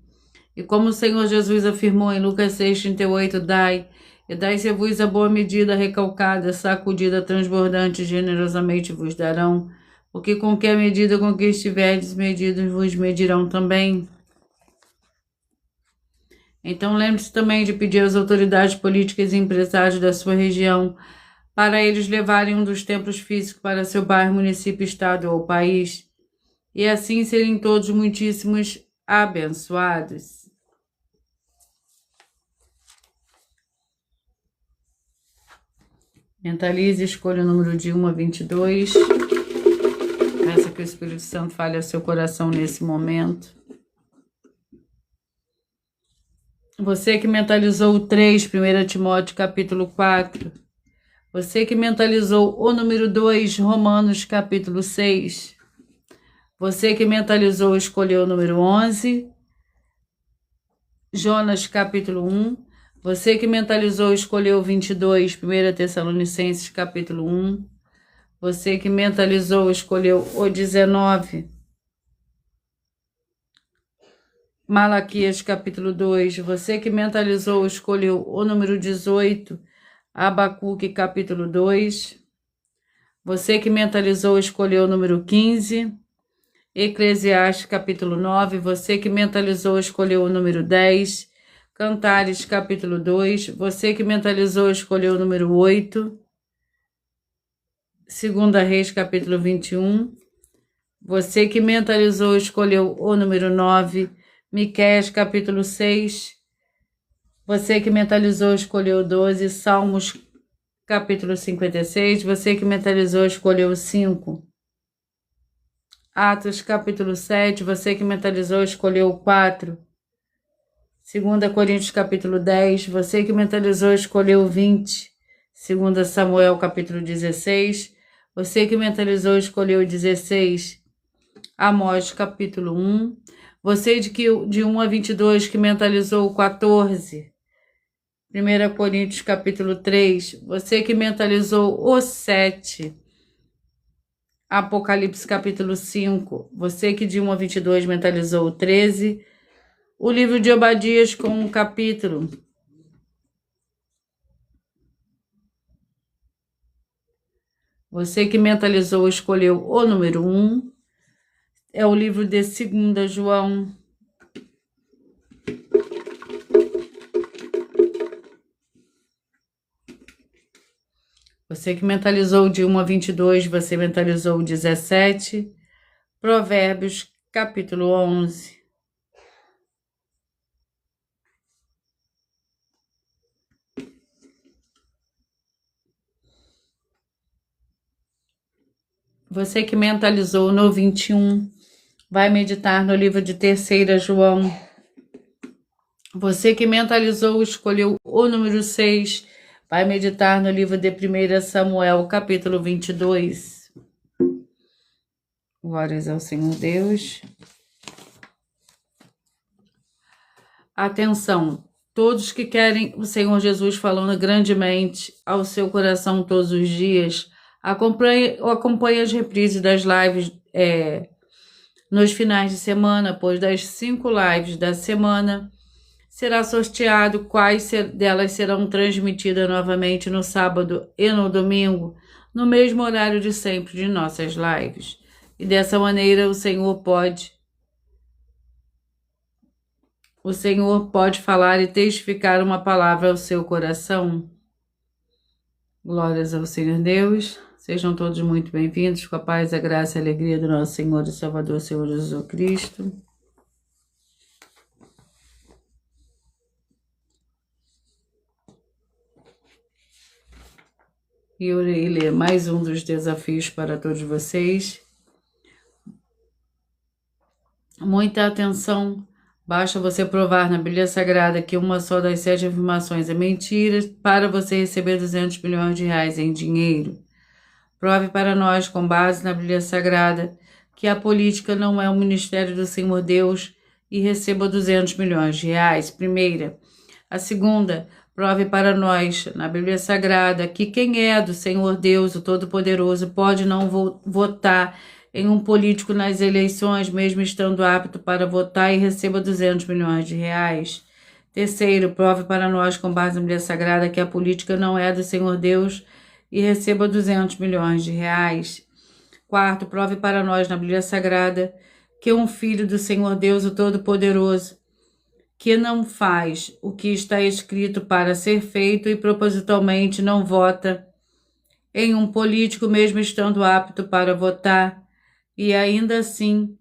E como o Senhor Jesus afirmou em Lucas 6,38, e dai-se-vos a boa medida, recalcada, sacudida, transbordante, generosamente vos darão, porque com que a medida com que estiverdes medidos vos medirão também. Então lembre-se também de pedir às autoridades políticas e empresários da sua região para eles levarem um dos templos físicos para seu bairro, município, estado ou país, e assim serem todos muitíssimos abençoados. Mentalize, escolha o número de 1 a 22. Peça que o Espírito Santo fale ao seu coração nesse momento. Você que mentalizou o 3, 1 Timóteo capítulo 4. Você que mentalizou o número 2, Romanos capítulo 6. Você que mentalizou, escolheu o número 11, Jonas capítulo 1. Você que mentalizou, escolheu 22, 1 Tessalonicenses capítulo 1. Você que mentalizou, escolheu o 19, Malaquias capítulo 2. Você que mentalizou, escolheu o número 18, Abacuque capítulo 2. Você que mentalizou, escolheu o número 15, Eclesiastes capítulo 9. Você que mentalizou, escolheu o número 10, Cantares capítulo 2. Você que mentalizou, escolheu o número 8, 2 Reis capítulo 21. Você que mentalizou, escolheu o número 9, Miqueias capítulo 6. Você que mentalizou, escolheu 12, Salmos capítulo 56. Você que mentalizou, escolheu 5, Atos capítulo 7. Você que mentalizou, escolheu 4, 2 Coríntios capítulo 10. Você que mentalizou, escolheu 20, 2 Samuel capítulo 16. Você que mentalizou, escolheu 16, Amós capítulo 1. Você de 1 a 22 que mentalizou 14, 1 Coríntios capítulo 3. Você que mentalizou o 7, Apocalipse capítulo 5. Você que de 1 a 22 mentalizou o 13, o livro de Obadias com um capítulo. Você que mentalizou, escolheu o número 1, é o livro de 2 João. Você que mentalizou de 1 a 22, você mentalizou o 17, Provérbios capítulo 11. Você que mentalizou no 21, vai meditar no livro de 3 João. Você que mentalizou, escolheu o número 6, vai meditar no livro de 1 Samuel, capítulo 22. Glórias ao Senhor Deus. Atenção, todos que querem o Senhor Jesus falando grandemente ao seu coração todos os dias, acompanhe as reprises das lives nos finais de semana, pois das 5 lives da semana será sorteado quais delas serão transmitidas novamente no sábado e no domingo, no mesmo horário de sempre de nossas lives. E dessa maneira o Senhor pode falar e testificar uma palavra ao seu coração. Glórias ao Senhor Deus. Sejam todos muito bem-vindos, com a paz, a graça e a alegria do nosso Senhor e Salvador, Senhor Jesus Cristo. E eu irei ler mais um dos desafios para todos vocês. Muita atenção. Basta você provar na Bíblia Sagrada que uma só das 7 afirmações é mentira para você receber 200 milhões de reais em dinheiro. Prove para nós, com base na Bíblia Sagrada, que a política não é o ministério do Senhor Deus e receba 200 milhões de reais. Primeira. A segunda, prove para nós, na Bíblia Sagrada, que quem é do Senhor Deus, o Todo-Poderoso, pode não votar em um político nas eleições, mesmo estando apto para votar, e receba 200 milhões de reais. Terceiro, prove para nós, com base na Bíblia Sagrada, que a política não é do Senhor Deus e receba 200 milhões de reais. Quarto, prove para nós na Bíblia Sagrada que um filho do Senhor Deus, o Todo-Poderoso, que não faz o que está escrito para ser feito e propositalmente não vota em um político, mesmo estando apto para votar, e ainda assim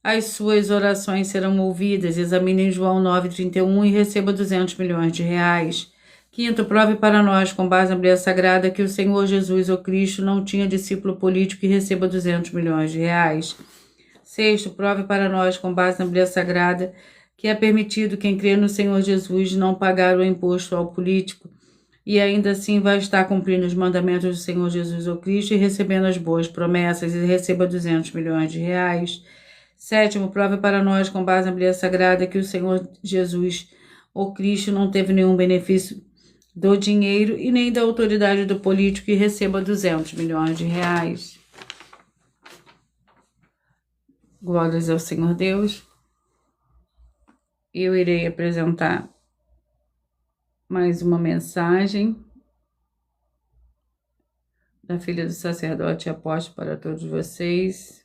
as suas orações serão ouvidas. Examine João 9,31 e receba 200 milhões de reais. Quinto, prove para nós, com base na Bíblia Sagrada, que o Senhor Jesus, o Cristo, não tinha discípulo político e receba 200 milhões de reais. Sexto, prove para nós, com base na Bíblia Sagrada, que que é permitido quem crê no Senhor Jesus não pagar o imposto ao político e ainda assim vai estar cumprindo os mandamentos do Senhor Jesus ou Cristo e recebendo as boas promessas e receba 200 milhões de reais. Sétimo, prove para nós, com base na Bíblia Sagrada, que o Senhor Jesus ou Cristo não teve nenhum benefício do dinheiro e nem da autoridade do político e receba 200 milhões de reais. Glórias ao Senhor Deus. Eu irei apresentar mais uma mensagem da filha do sacerdote e apóstolo para todos vocês.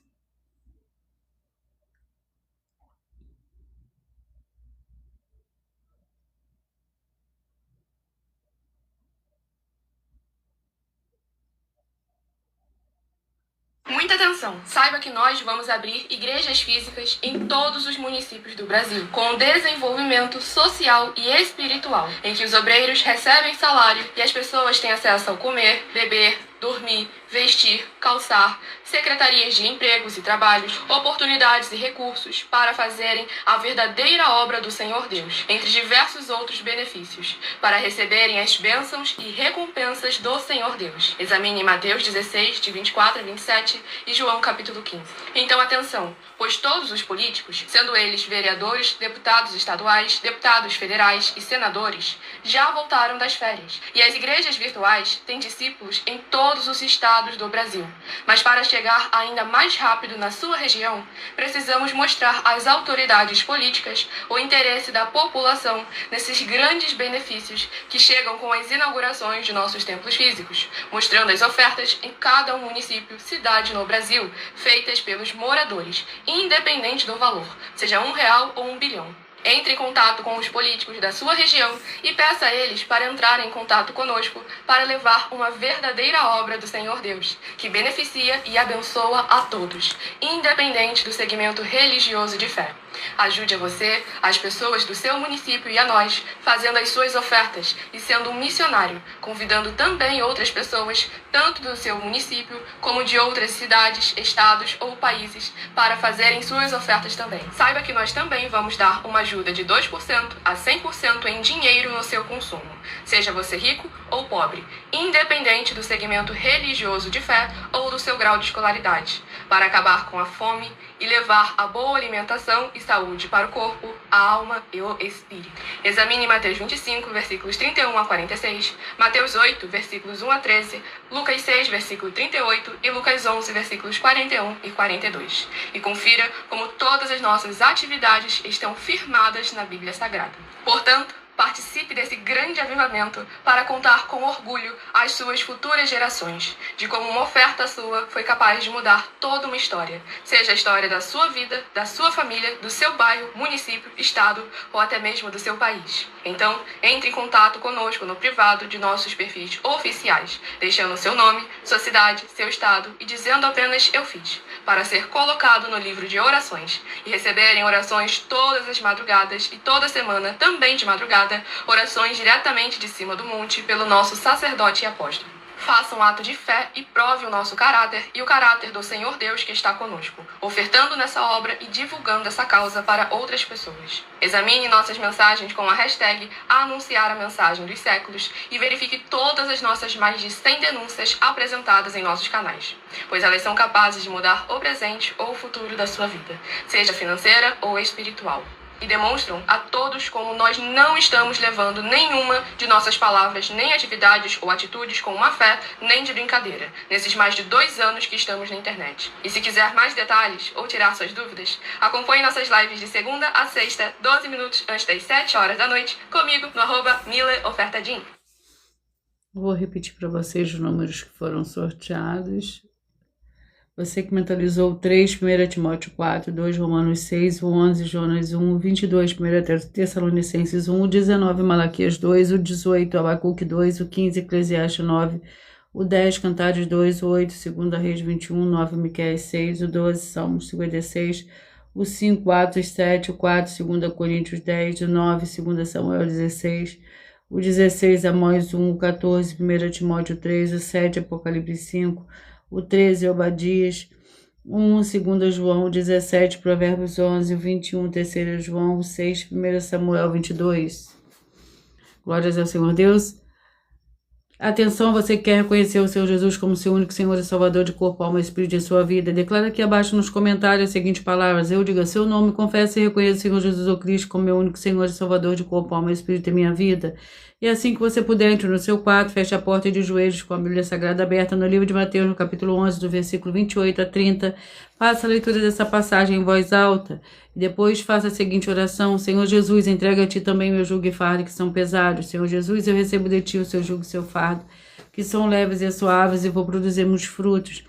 Muita atenção! Saiba que nós vamos abrir igrejas físicas em todos os municípios do Brasil, com desenvolvimento social e espiritual, em que os obreiros recebem salário e as pessoas têm acesso ao comer, beber, dormir, vestir, calçar, secretarias de empregos e trabalhos, oportunidades e recursos para fazerem a verdadeira obra do Senhor Deus, entre diversos outros benefícios, para receberem as bênçãos e recompensas do Senhor Deus. Examine Mateus 16, de 24 a 27 e João capítulo 15. Então atenção, pois todos os políticos, sendo eles vereadores, deputados estaduais, deputados federais e senadores, já voltaram das férias, e as igrejas virtuais têm discípulos em todos os estados do Brasil. Mas para chegar ainda mais rápido na sua região, precisamos mostrar às autoridades políticas o interesse da população nesses grandes benefícios que chegam com as inaugurações de nossos templos físicos, mostrando as ofertas em cada município, cidade no Brasil, feitas pelos moradores, independente do valor, seja R$1 ou 1 bilhão. Entre em contato com os políticos da sua região e peça a eles para entrarem em contato conosco para levar uma verdadeira obra do Senhor Deus, que beneficia e abençoa a todos, independente do segmento religioso de fé. Ajude a você, as pessoas do seu município e a nós, fazendo as suas ofertas e sendo um missionário, convidando também outras pessoas, tanto do seu município como de outras cidades, estados ou países, para fazerem suas ofertas também. Saiba que nós também vamos dar uma ajuda de 2% a 100% em dinheiro no seu consumo, seja você rico ou pobre, independente do segmento religioso de fé ou do seu grau de escolaridade, para acabar com a fome e levar a boa alimentação e saúde para o corpo, a alma e o espírito. Examine Mateus 25, versículos 31 a 46, Mateus 8, versículos 1 a 13, Lucas 6, versículo 38 e Lucas 11, versículos 41 e 42. E confira como todas as nossas atividades estão firmadas na Bíblia Sagrada. Portanto, participe desse grande avivamento para contar com orgulho às suas futuras gerações, de como uma oferta sua foi capaz de mudar toda uma história, seja a história da sua vida, da sua família, do seu bairro, município, estado ou até mesmo do seu país. Então, entre em contato conosco no privado de nossos perfis oficiais, deixando seu nome, sua cidade, seu estado e dizendo apenas "eu fiz", para ser colocado no livro de orações e receberem orações todas as madrugadas e toda semana, também de madrugada, orações diretamente de cima do monte pelo nosso sacerdote e apóstolo. Faça um ato de fé e prove o nosso caráter e o caráter do Senhor Deus que está conosco, ofertando nessa obra e divulgando essa causa para outras pessoas. Examine nossas mensagens com a hashtag Anunciar a Mensagem dos Séculos e verifique todas as nossas mais de 100 denúncias apresentadas em nossos canais, pois elas são capazes de mudar o presente ou o futuro da sua vida, seja financeira ou espiritual. E demonstram a todos como nós não estamos levando nenhuma de nossas palavras, nem atividades ou atitudes com má fé, nem de brincadeira, nesses mais de 2 anos que estamos na internet. E se quiser mais detalhes ou tirar suas dúvidas, acompanhe nossas lives de segunda a sexta, 12 minutos antes das 7 horas da noite, comigo no @MileOfertaDin. Vou repetir para vocês os números que foram sorteados. Você que mentalizou 3, 1 Timóteo 4, 2 Romanos 6, o 11 Jonas 1, o 22 1 Tessalonicenses 1, o 19 Malaquias 2, o 18 Abacuque 2, o 15 Eclesiastes 9, o 10 Cantares 2, o 8 2 Reis 21, 9 Miqueias 6, o 12 Salmos 56, o 5 Atos 7, o 4 2 Coríntios 10, o 9 2 Samuel 16, o 16 Amós 1, o 14 1 Timóteo 3, o 7 Apocalipse 5, o 13 Obadias, 1, 2 João 17, Provérbios 11, 21, 3 João 6, 1 Samuel 22. Glórias ao Senhor Deus. Atenção, você quer reconhecer o Senhor Jesus como seu único Senhor e Salvador de corpo, alma e espírito de sua vida? Declara aqui abaixo nos comentários as seguintes palavras. Eu digo seu nome, confesso e reconheço o Senhor Jesus ou Cristo como meu único Senhor e Salvador de corpo, alma e espírito em minha vida. E assim que você puder, entre no seu quarto, feche a porta de joelhos com a Bíblia Sagrada aberta no livro de Mateus, no capítulo 11, do versículo 28 a 30. Faça a leitura dessa passagem em voz alta. E depois faça a seguinte oração. Senhor Jesus, entrega a ti também meu jugo e fardo que são pesados. Senhor Jesus, eu recebo de ti o seu jugo e seu fardo, que são leves e suaves, e vou produzir muitos frutos.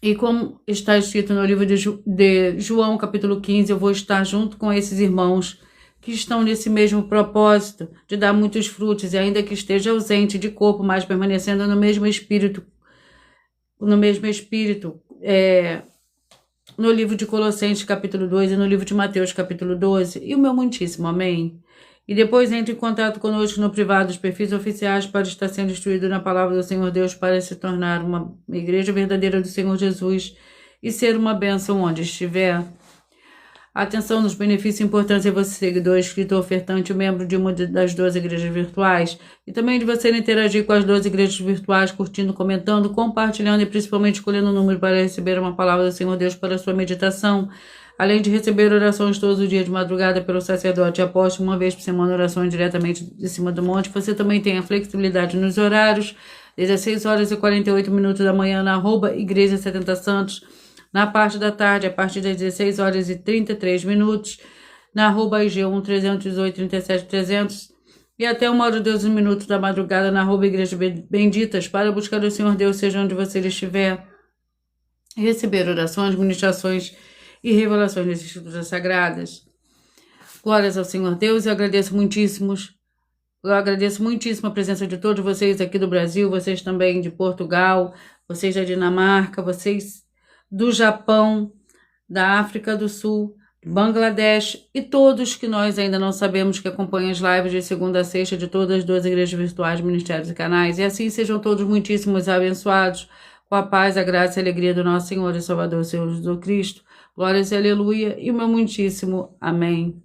E como está escrito no livro de João, capítulo 15, eu vou estar junto com esses irmãos que estão nesse mesmo propósito de dar muitos frutos, e ainda que esteja ausente de corpo, mas permanecendo no mesmo espírito, no livro de Colossenses, capítulo 2, e no livro de Mateus, capítulo 12, e o meu muitíssimo amém. E depois entre em contato conosco no privado dos perfis oficiais para estar sendo instruído na palavra do Senhor Deus, para se tornar uma igreja verdadeira do Senhor Jesus e ser uma bênção onde estiver. Atenção nos benefícios importantes de você, seguidor, escritor, ofertante, membro de uma das 12 igrejas virtuais, e também de você interagir com as 12 igrejas virtuais, curtindo, comentando, compartilhando e principalmente escolhendo um número para receber uma palavra do Senhor Deus para a sua meditação, além de receber orações todos os dias de madrugada pelo sacerdote e apóstolo, uma vez por semana, orações diretamente de cima do monte. Você também tem a flexibilidade nos horários, 16 horas e 48 minutos da manhã na @Igreja 70 Santos, na parte da tarde, a partir das 16 horas e 33 minutos, na @IG1 318 37 300, e até 1 hora e 12 minutos da madrugada na Igreja Benditas, para buscar o Senhor Deus, seja onde você estiver, e receber orações, ministrações e revelações das Escrituras Sagradas. Glórias ao Senhor Deus. Eu agradeço muitíssimo a presença de todos vocês aqui do Brasil, vocês também de Portugal, vocês da Dinamarca, vocês do Japão, da África do Sul, Bangladesh e todos que nós ainda não sabemos que acompanham as lives de segunda a sexta de todas as 12 igrejas virtuais, ministérios e canais. E assim sejam todos muitíssimos abençoados com a paz, a graça e a alegria do nosso Senhor e Salvador, Senhor Jesus Cristo. Glórias e aleluia, e o meu muitíssimo amém.